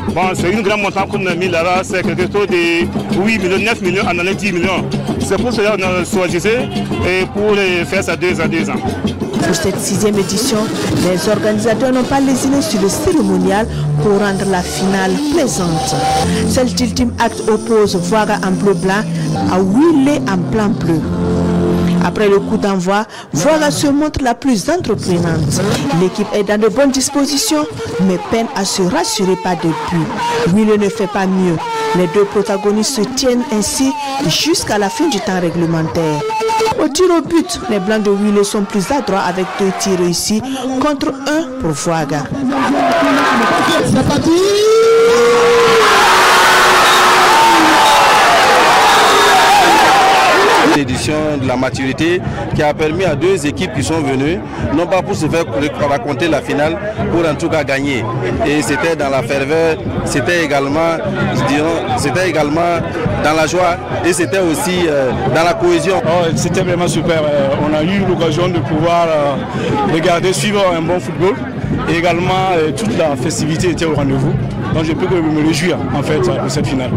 Bon, c'est une grande montagne qu'on a mis là-bas, c'est quelque chose de 8 millions, 9 millions, en année 10 millions. C'est pour cela qu'on a choisi et pour faire ça 2 ans. Pour cette 6e édition, les organisateurs n'ont pas lésiné sur le cérémonial pour rendre la finale plaisante. Celle d'Ultime Acte oppose Voaga en bleu-blanc à Wille en blanc-bleu. Après le coup d'envoi, Voaga se montre la plus entreprenante. L'équipe est dans de bonnes dispositions, mais peine à se rassurer par des buts. Wille ne fait pas mieux. Les 2 protagonistes se tiennent ainsi jusqu'à la fin du temps réglementaire. Au tir au but, les blancs de Wille sont plus adroits avec 2 tirs réussis contre 1 pour Voaga. édition de la maturité qui a permis à 2 équipes qui sont venues, non pas pour se faire raconter la finale, pour en tout cas gagner. Et c'était dans la ferveur, c'était également dans la joie et c'était aussi dans la cohésion. Oh, c'était vraiment super. On a eu l'occasion de pouvoir regarder, suivre un bon football et également toute la festivité était au rendez-vous. Donc je peux que me réjouir en fait de cette finale.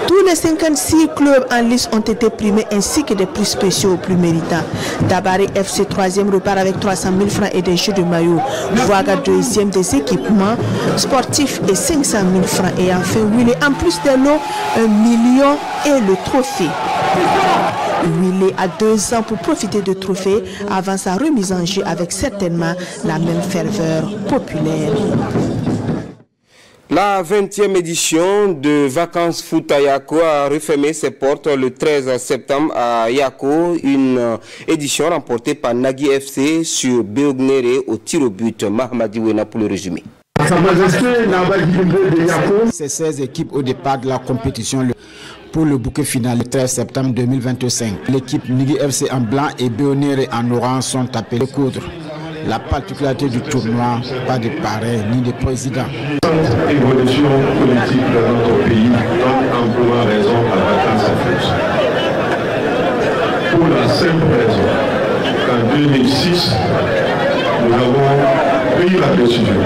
Tous les 56 clubs en lice ont été primés ainsi que des prix spéciaux aux plus méritants. Dabaré FC 3e repart avec 300 000 francs et des jeux de maillot. Voaga 2e des équipements sportifs et 500 000 francs. Et enfin Willy en plus des lots 1 million et le trophée. Willy a 2 ans pour profiter du trophée avant sa remise en jeu avec certainement la même ferveur populaire. La 20e édition de Vacances Foot à Yako a refermé ses portes le 13 septembre à Yako, une édition remportée par Nagui FC sur Beognere au tir au but. Mahamadi Wena pour le résumé. C'est 16 équipes au départ de la compétition pour le bouquet final le 13 septembre 2025. L'équipe Nagui FC en blanc et Beognere en orange sont appelés coudre. La particularité du tournoi, pas de parrain ni de président. Évolution politique dans notre pays donne amplement raison à Vacances à Foot. Pour la simple raison qu'en 2006, nous avons pris la décision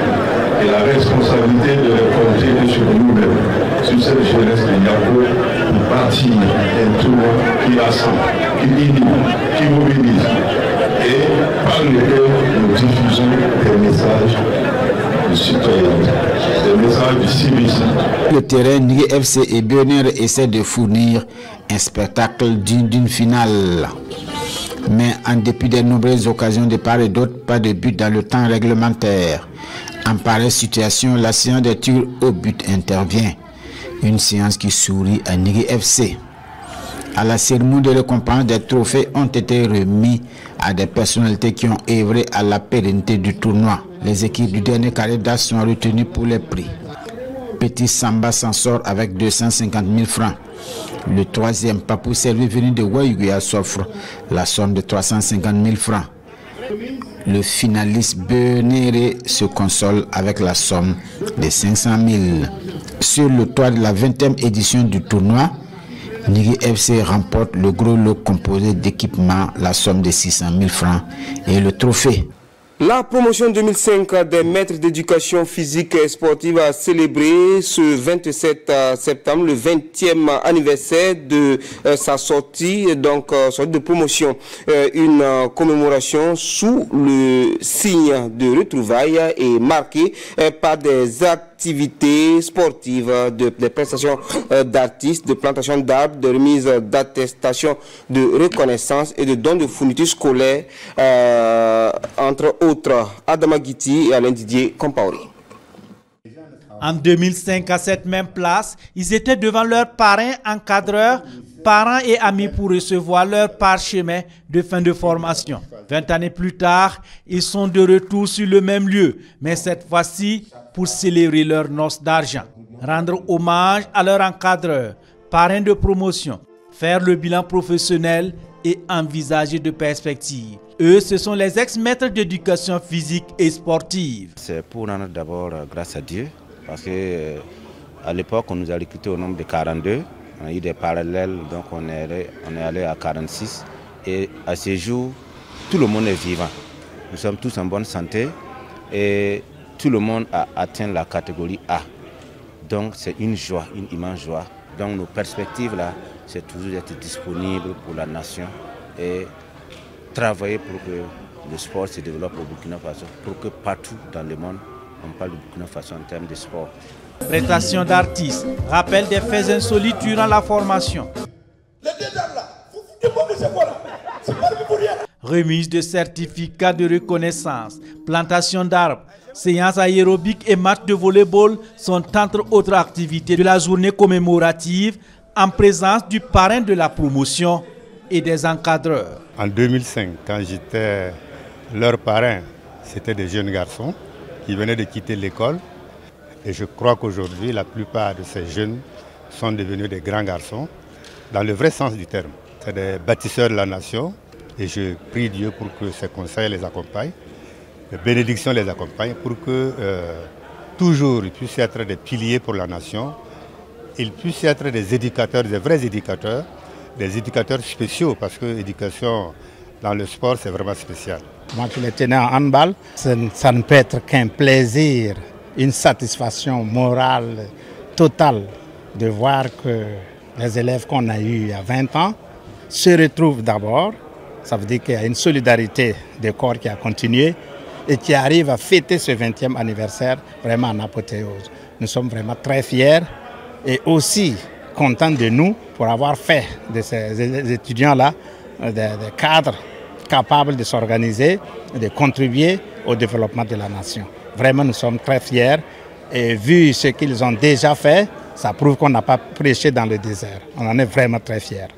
et la responsabilité de compter sur nous-mêmes, sur cette jeunesse de Yako, pour bâtir un tournoi qui rassemble, qui unit, qui mobilise. Et par lequel nous diffusons des messages de citoyenneté, des messages de civisme. Le terrain, Nagui FC et Beognere essaient de fournir un spectacle digne d'une finale. Mais en dépit des nombreuses occasions de part et d'autre, pas de but dans le temps réglementaire. En pareille situation, la séance des tirs au but intervient. Une séance qui sourit à Nagui FC. À la cérémonie de récompense, des trophées ont été remis à des personnalités qui ont œuvré à la pérennité du tournoi. Les équipes du dernier carré d'as sont retenues pour les prix. Petit Samba s'en sort avec 250 000 francs. Le 3e, Papou Servi venu de Wayuguya s'offre la somme de 350 000 francs. Le finaliste Beognere se console avec la somme de 500 000. Sur le toit de la 20e édition du tournoi, Nagui FC remporte le gros lot composé d'équipements, la somme de 600 000 francs et le trophée. La promotion 2005 des maîtres d'éducation physique et sportive a célébré ce 27 septembre le 20e anniversaire de sa sortie, donc sortie de promotion. Une commémoration sous le signe de retrouvailles et marquée par des activités sportives, des prestations d'artistes, de plantation d'arbres, de remise d'attestations de reconnaissance et de dons de fournitures scolaires, entre autres Adama Guiti et Alain Didier Compaoré. En 2005, à cette même place, ils étaient devant leurs parrains, encadreurs, parents et amis pour recevoir leur parchemin de fin de formation. 20 années plus tard, ils sont de retour sur le même lieu, mais cette fois-ci pour célébrer leur noce d'argent, rendre hommage à leur encadreur, parrain de promotion, faire le bilan professionnel et envisager de perspectives. Eux, ce sont les ex-maîtres d'éducation physique et sportive. C'est pour rendre d'abord grâce à Dieu, parce que à l'époque, on nous a recrutés au nombre de 42. On a eu des parallèles, donc on est allé à 46. Et à ce jour, tout le monde est vivant. Nous sommes tous en bonne santé et tout le monde a atteint la catégorie A. Donc c'est une joie, une immense joie. Donc nos perspectives là, c'est toujours d'être disponible pour la nation et travailler pour que le sport se développe au Burkina Faso, pour que partout dans le monde, on parle du Burkina Faso en termes de sport. Prestation d'artistes, rappel des faits insolites durant la formation. Remise de certificats de reconnaissance, plantation d'arbres, séances aérobiques et matchs de volleyball sont entre autres activités de la journée commémorative en présence du parrain de la promotion et des encadreurs. En 2005, quand j'étais leur parrain, c'était des jeunes garçons qui venaient de quitter l'école. Et je crois qu'aujourd'hui, la plupart de ces jeunes sont devenus des grands garçons, dans le vrai sens du terme. C'est des bâtisseurs de la nation et je prie Dieu pour que ses conseils les accompagnent, les bénédictions les accompagnent pour que toujours ils puissent être des piliers pour la nation, ils puissent être des éducateurs, des vrais éducateurs, des éducateurs spéciaux parce que l'éducation dans le sport c'est vraiment spécial. Moi je les tenais en handball, ça ne peut être qu'un plaisir, une satisfaction morale totale de voir que les élèves qu'on a eus il y a 20 ans se retrouvent d'abord. Ça veut dire qu'il y a une solidarité des corps qui a continué et qui arrive à fêter ce 20e anniversaire vraiment en apothéose. Nous sommes vraiment très fiers et aussi contents de nous pour avoir fait de ces étudiants-là des cadres capables de s'organiser et de contribuer au développement de la nation. Vraiment, nous sommes très fiers et vu ce qu'ils ont déjà fait, ça prouve qu'on n'a pas prêché dans le désert. On en est vraiment très fiers.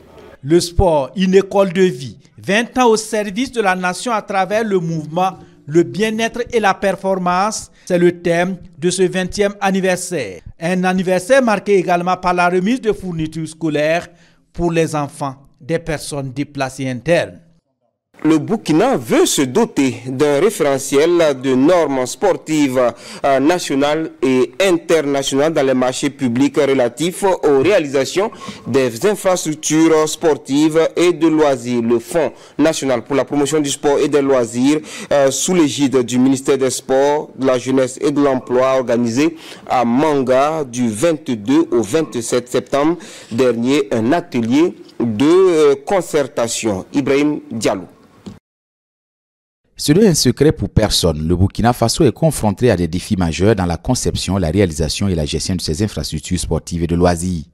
Le sport, une école de vie. 20 ans au service de la nation à travers le mouvement, le bien-être et la performance, c'est le thème de ce 20e anniversaire. Un anniversaire marqué également par la remise de fournitures scolaires pour les enfants des personnes déplacées internes. Le Burkina veut se doter d'un référentiel de normes sportives nationales et internationales dans les marchés publics relatifs aux réalisations des infrastructures sportives et de loisirs. Le Fonds national pour la promotion du sport et des loisirs, sous l'égide du ministère des Sports, de la Jeunesse et de l'Emploi, a organisé à Manga du 22 au 27 septembre dernier un atelier de concertation. Ibrahim Diallo. Ce n'est un secret pour personne. Le Burkina Faso est confronté à des défis majeurs dans la conception, la réalisation et la gestion de ses infrastructures sportives et de loisirs.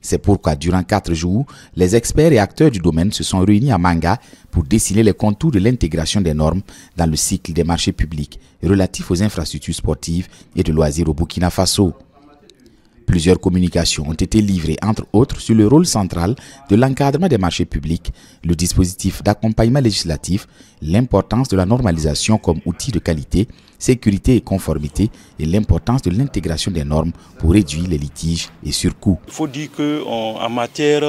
C'est pourquoi, durant 4 jours, les experts et acteurs du domaine se sont réunis à Manga pour dessiner les contours de l'intégration des normes dans le cycle des marchés publics relatifs aux infrastructures sportives et de loisirs au Burkina Faso. Plusieurs communications ont été livrées, entre autres, sur le rôle central de l'encadrement des marchés publics, le dispositif d'accompagnement législatif, l'importance de la normalisation comme outil de qualité, sécurité et conformité et l'importance de l'intégration des normes pour réduire les litiges et surcoûts. Il faut dire qu'en matière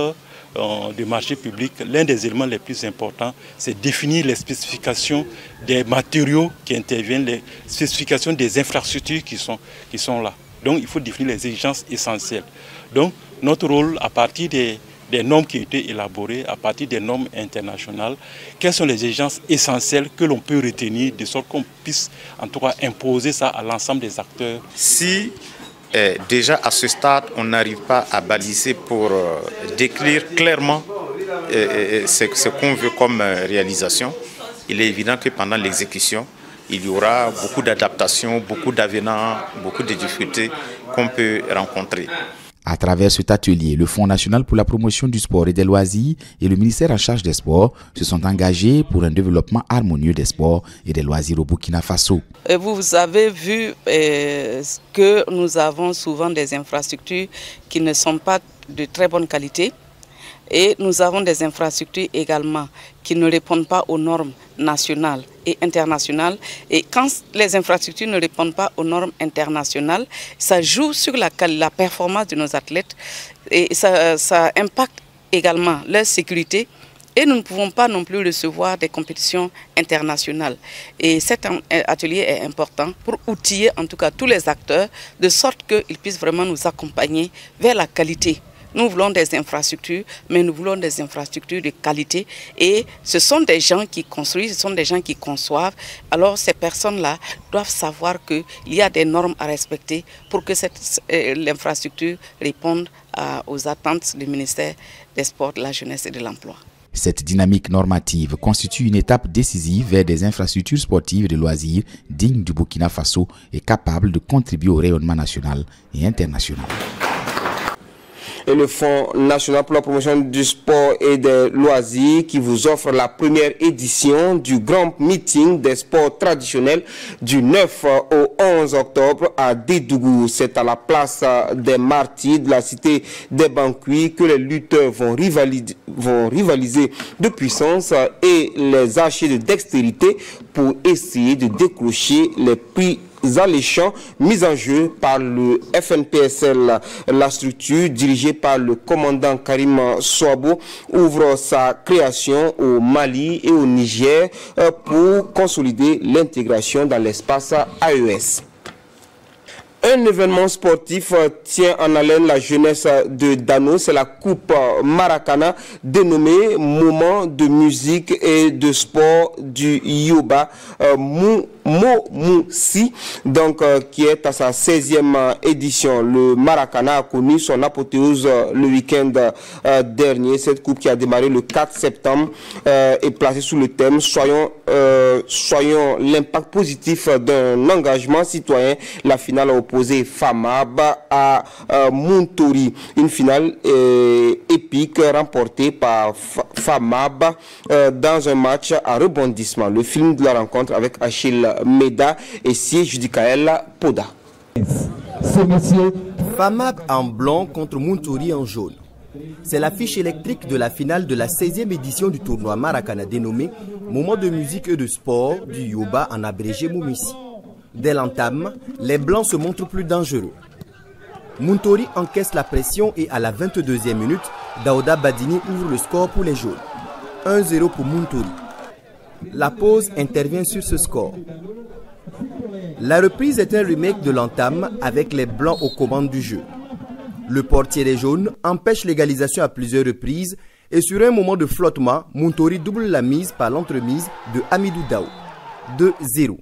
de marché public, l'un des éléments les plus importants, c'est définir les spécifications des matériaux qui interviennent, les spécifications des infrastructures qui sont là. Donc il faut définir les exigences essentielles. Donc notre rôle, à partir des normes qui ont été élaborées, à partir des normes internationales, quelles sont les exigences essentielles que l'on peut retenir de sorte qu'on puisse en tout cas imposer ça à l'ensemble des acteurs. Si déjà à ce stade on n'arrive pas à baliser pour décrire clairement ce qu'on veut comme réalisation, il est évident que pendant l'exécution, il y aura beaucoup d'adaptations, beaucoup d'avenants, beaucoup de difficultés qu'on peut rencontrer. À travers cet atelier, le Fonds national pour la promotion du sport et des loisirs et le ministère en charge des sports se sont engagés pour un développement harmonieux des sports et des loisirs au Burkina Faso. Vous avez vu que nous avons souvent des infrastructures qui ne sont pas de très bonne qualité. Et nous avons des infrastructures également qui ne répondent pas aux normes nationales et internationales. Et quand les infrastructures ne répondent pas aux normes internationales, ça joue sur la performance de nos athlètes et ça impacte également leur sécurité. Et nous ne pouvons pas non plus recevoir des compétitions internationales. Et cet atelier est important pour outiller en tout cas tous les acteurs de sorte qu'ils puissent vraiment nous accompagner vers la qualité. Nous voulons des infrastructures, mais nous voulons des infrastructures de qualité. Et ce sont des gens qui construisent, ce sont des gens qui conçoivent. Alors ces personnes-là doivent savoir qu'il y a des normes à respecter pour que l'infrastructure réponde aux attentes du ministère des Sports, de la Jeunesse et de l'Emploi. Cette dynamique normative constitue une étape décisive vers des infrastructures sportives et de loisirs dignes du Burkina Faso et capables de contribuer au rayonnement national et international. Et le Fonds national pour la promotion du sport et des loisirs qui vous offre la première édition du grand meeting des sports traditionnels du 9 au 11 octobre à Dédougou. C'est à la place des Martyrs de la cité des Banquis que les lutteurs vont rivaliser de puissance et les archers de dextérité pour essayer de décrocher les prix alléchants mis en jeu par le FNPSL. La structure dirigée par le commandant Karim Souabo ouvre sa création au Mali et au Niger pour consolider l'intégration dans l'espace AES. Un événement sportif tient en haleine la jeunesse de Dano, c'est la Coupe Maracana dénommée Moment de musique et de sport du Yoba Momoussi, donc qui est à sa 16e édition. Le Maracana a connu son apothéose le week-end dernier. Cette coupe qui a démarré le 4 septembre est placée sous le thème Soyons l'impact positif d'un engagement citoyen. La finale a opposé Famab à Montori. Une finale épique remportée par Famab dans un match à rebondissement. Le film de la rencontre avec Achille Meda et Judicaël Poda. Famab en blanc contre Montori en jaune. C'est l'affiche électrique de la finale de la 16e édition du tournoi Maracana dénommé Moment de musique et de sport du Yoba en abrégé Momoussi. Dès l'entame, les blancs se montrent plus dangereux. Montori encaisse la pression et à la 22e minute, Daouda Badini ouvre le score pour les jaunes. 1-0 pour Montori. La pause intervient sur ce score. La reprise est un remake de l'entame avec les blancs aux commandes du jeu. Le portier des jaunes empêche l'égalisation à plusieurs reprises et sur un moment de flottement, Montori double la mise par l'entremise de Hamidou Daou. 2-0.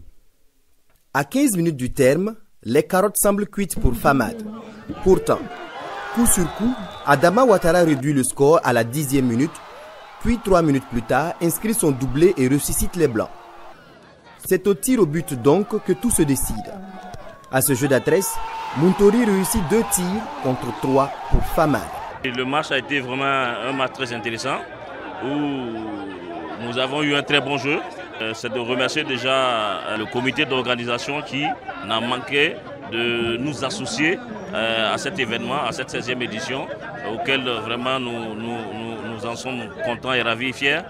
À 15 minutes du terme, les carottes semblent cuites pour Famad. Pourtant, coup sur coup, Adama Ouattara réduit le score à la 10e minute, puis 3 minutes plus tard, inscrit son doublé et ressuscite les blancs. C'est au tir au but donc que tout se décide. À ce jeu d'adresse, Montori réussit 2 tirs contre 3 pour Famad. Le match a été vraiment un match très intéressant où nous avons eu un très bon jeu. C'est de remercier déjà le comité d'organisation qui n'a manqué de nous associer à cet événement, à cette 16e édition, auquel vraiment nous en sommes contents et ravis et fiers.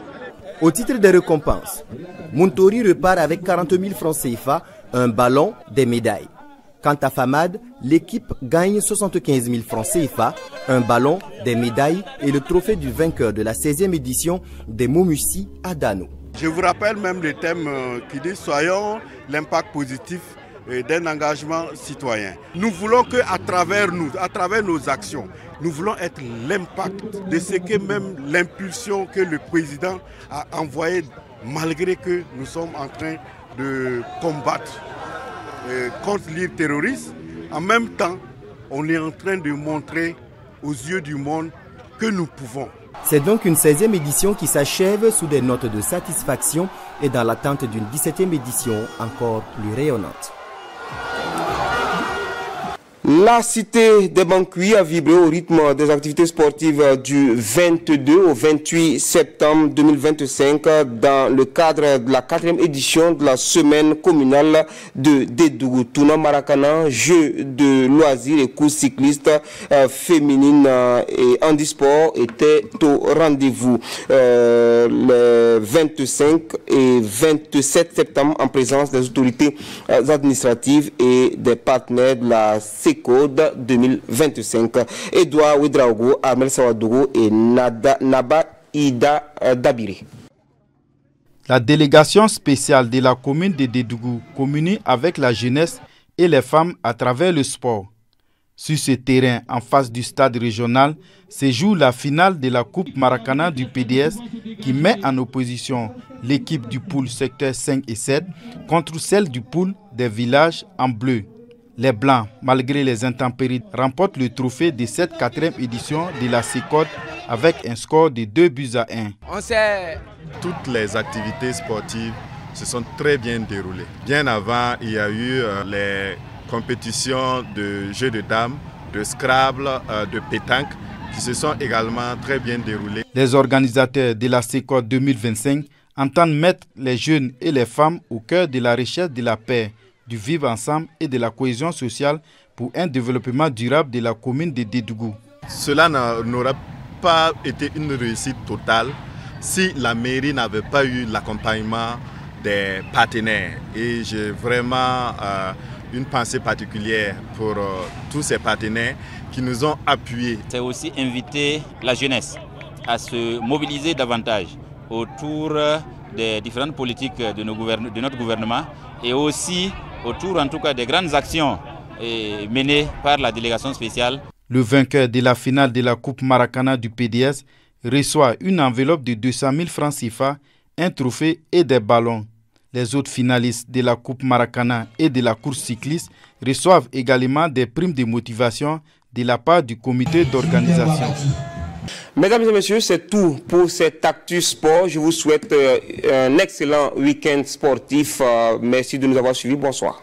Au titre des récompenses, Montori repart avec 40 000 francs CFA, un ballon, des médailles. Quant à Famad, l'équipe gagne 75 000 francs CFA, un ballon, des médailles et le trophée du vainqueur de la 16e édition des Momoussi à Dano. Je vous rappelle même le thème qui dit « Soyons l'impact positif d'un engagement citoyen ». Nous voulons qu'à travers nous, à travers nos actions, nous voulons être l'impact de ce que même l'impulsion que le président a envoyée, malgré que nous sommes en train de combattre contre l'île terroriste. En même temps, on est en train de montrer aux yeux du monde que nous pouvons. C'est donc une 16e édition qui s'achève sous des notes de satisfaction et dans l'attente d'une 17e édition encore plus rayonnante. La cité des Banquis a vibré au rythme des activités sportives du 22 au 28 septembre 2025 dans le cadre de la 4e édition de la semaine communale de Dédougou. Tournoi Maracana, jeux de loisirs et courses cyclistes féminines et handisport étaient au rendez-vous le 25 et 27 septembre en présence des autorités administratives et des partenaires de la Code 2025. Edouard Ouedraogo, Armel Sawadogo et Naba Ida Dabiri. La délégation spéciale de la commune de Dédougou communie avec la jeunesse et les femmes à travers le sport. Sur ce terrain, en face du stade régional, se joue la finale de la Coupe Maracana du PDS qui met en opposition l'équipe du pool secteur 5 et 7 contre celle du pool des villages en bleu. Les Blancs, malgré les intempéries, remportent le trophée de cette 4e édition de la CECOD avec un score de 2-1. Toutes les activités sportives se sont très bien déroulées. Bien avant, il y a eu les compétitions de jeux de dames, de Scrabble, de pétanque qui se sont également très bien déroulées. Les organisateurs de la CECOD 2025 entendent mettre les jeunes et les femmes au cœur de la recherche de la paix, du vivre ensemble et de la cohésion sociale pour un développement durable de la commune de Dédougou. Cela n'aurait pas été une réussite totale si la mairie n'avait pas eu l'accompagnement des partenaires. Et j'ai vraiment une pensée particulière pour tous ces partenaires qui nous ont appuyés. C'est aussi inviter la jeunesse à se mobiliser davantage autour des différentes politiques de notre gouvernement et aussi autour en tout cas des grandes actions menées par la délégation spéciale. Le vainqueur de la finale de la Coupe Maracana du PDS reçoit une enveloppe de 200 000 francs CFA, un trophée et des ballons. Les autres finalistes de la Coupe Maracana et de la course cycliste reçoivent également des primes de motivation de la part du comité d'organisation. Mesdames et messieurs, c'est tout pour cet Actu Sport. Je vous souhaite un excellent week-end sportif. Merci de nous avoir suivis. Bonsoir.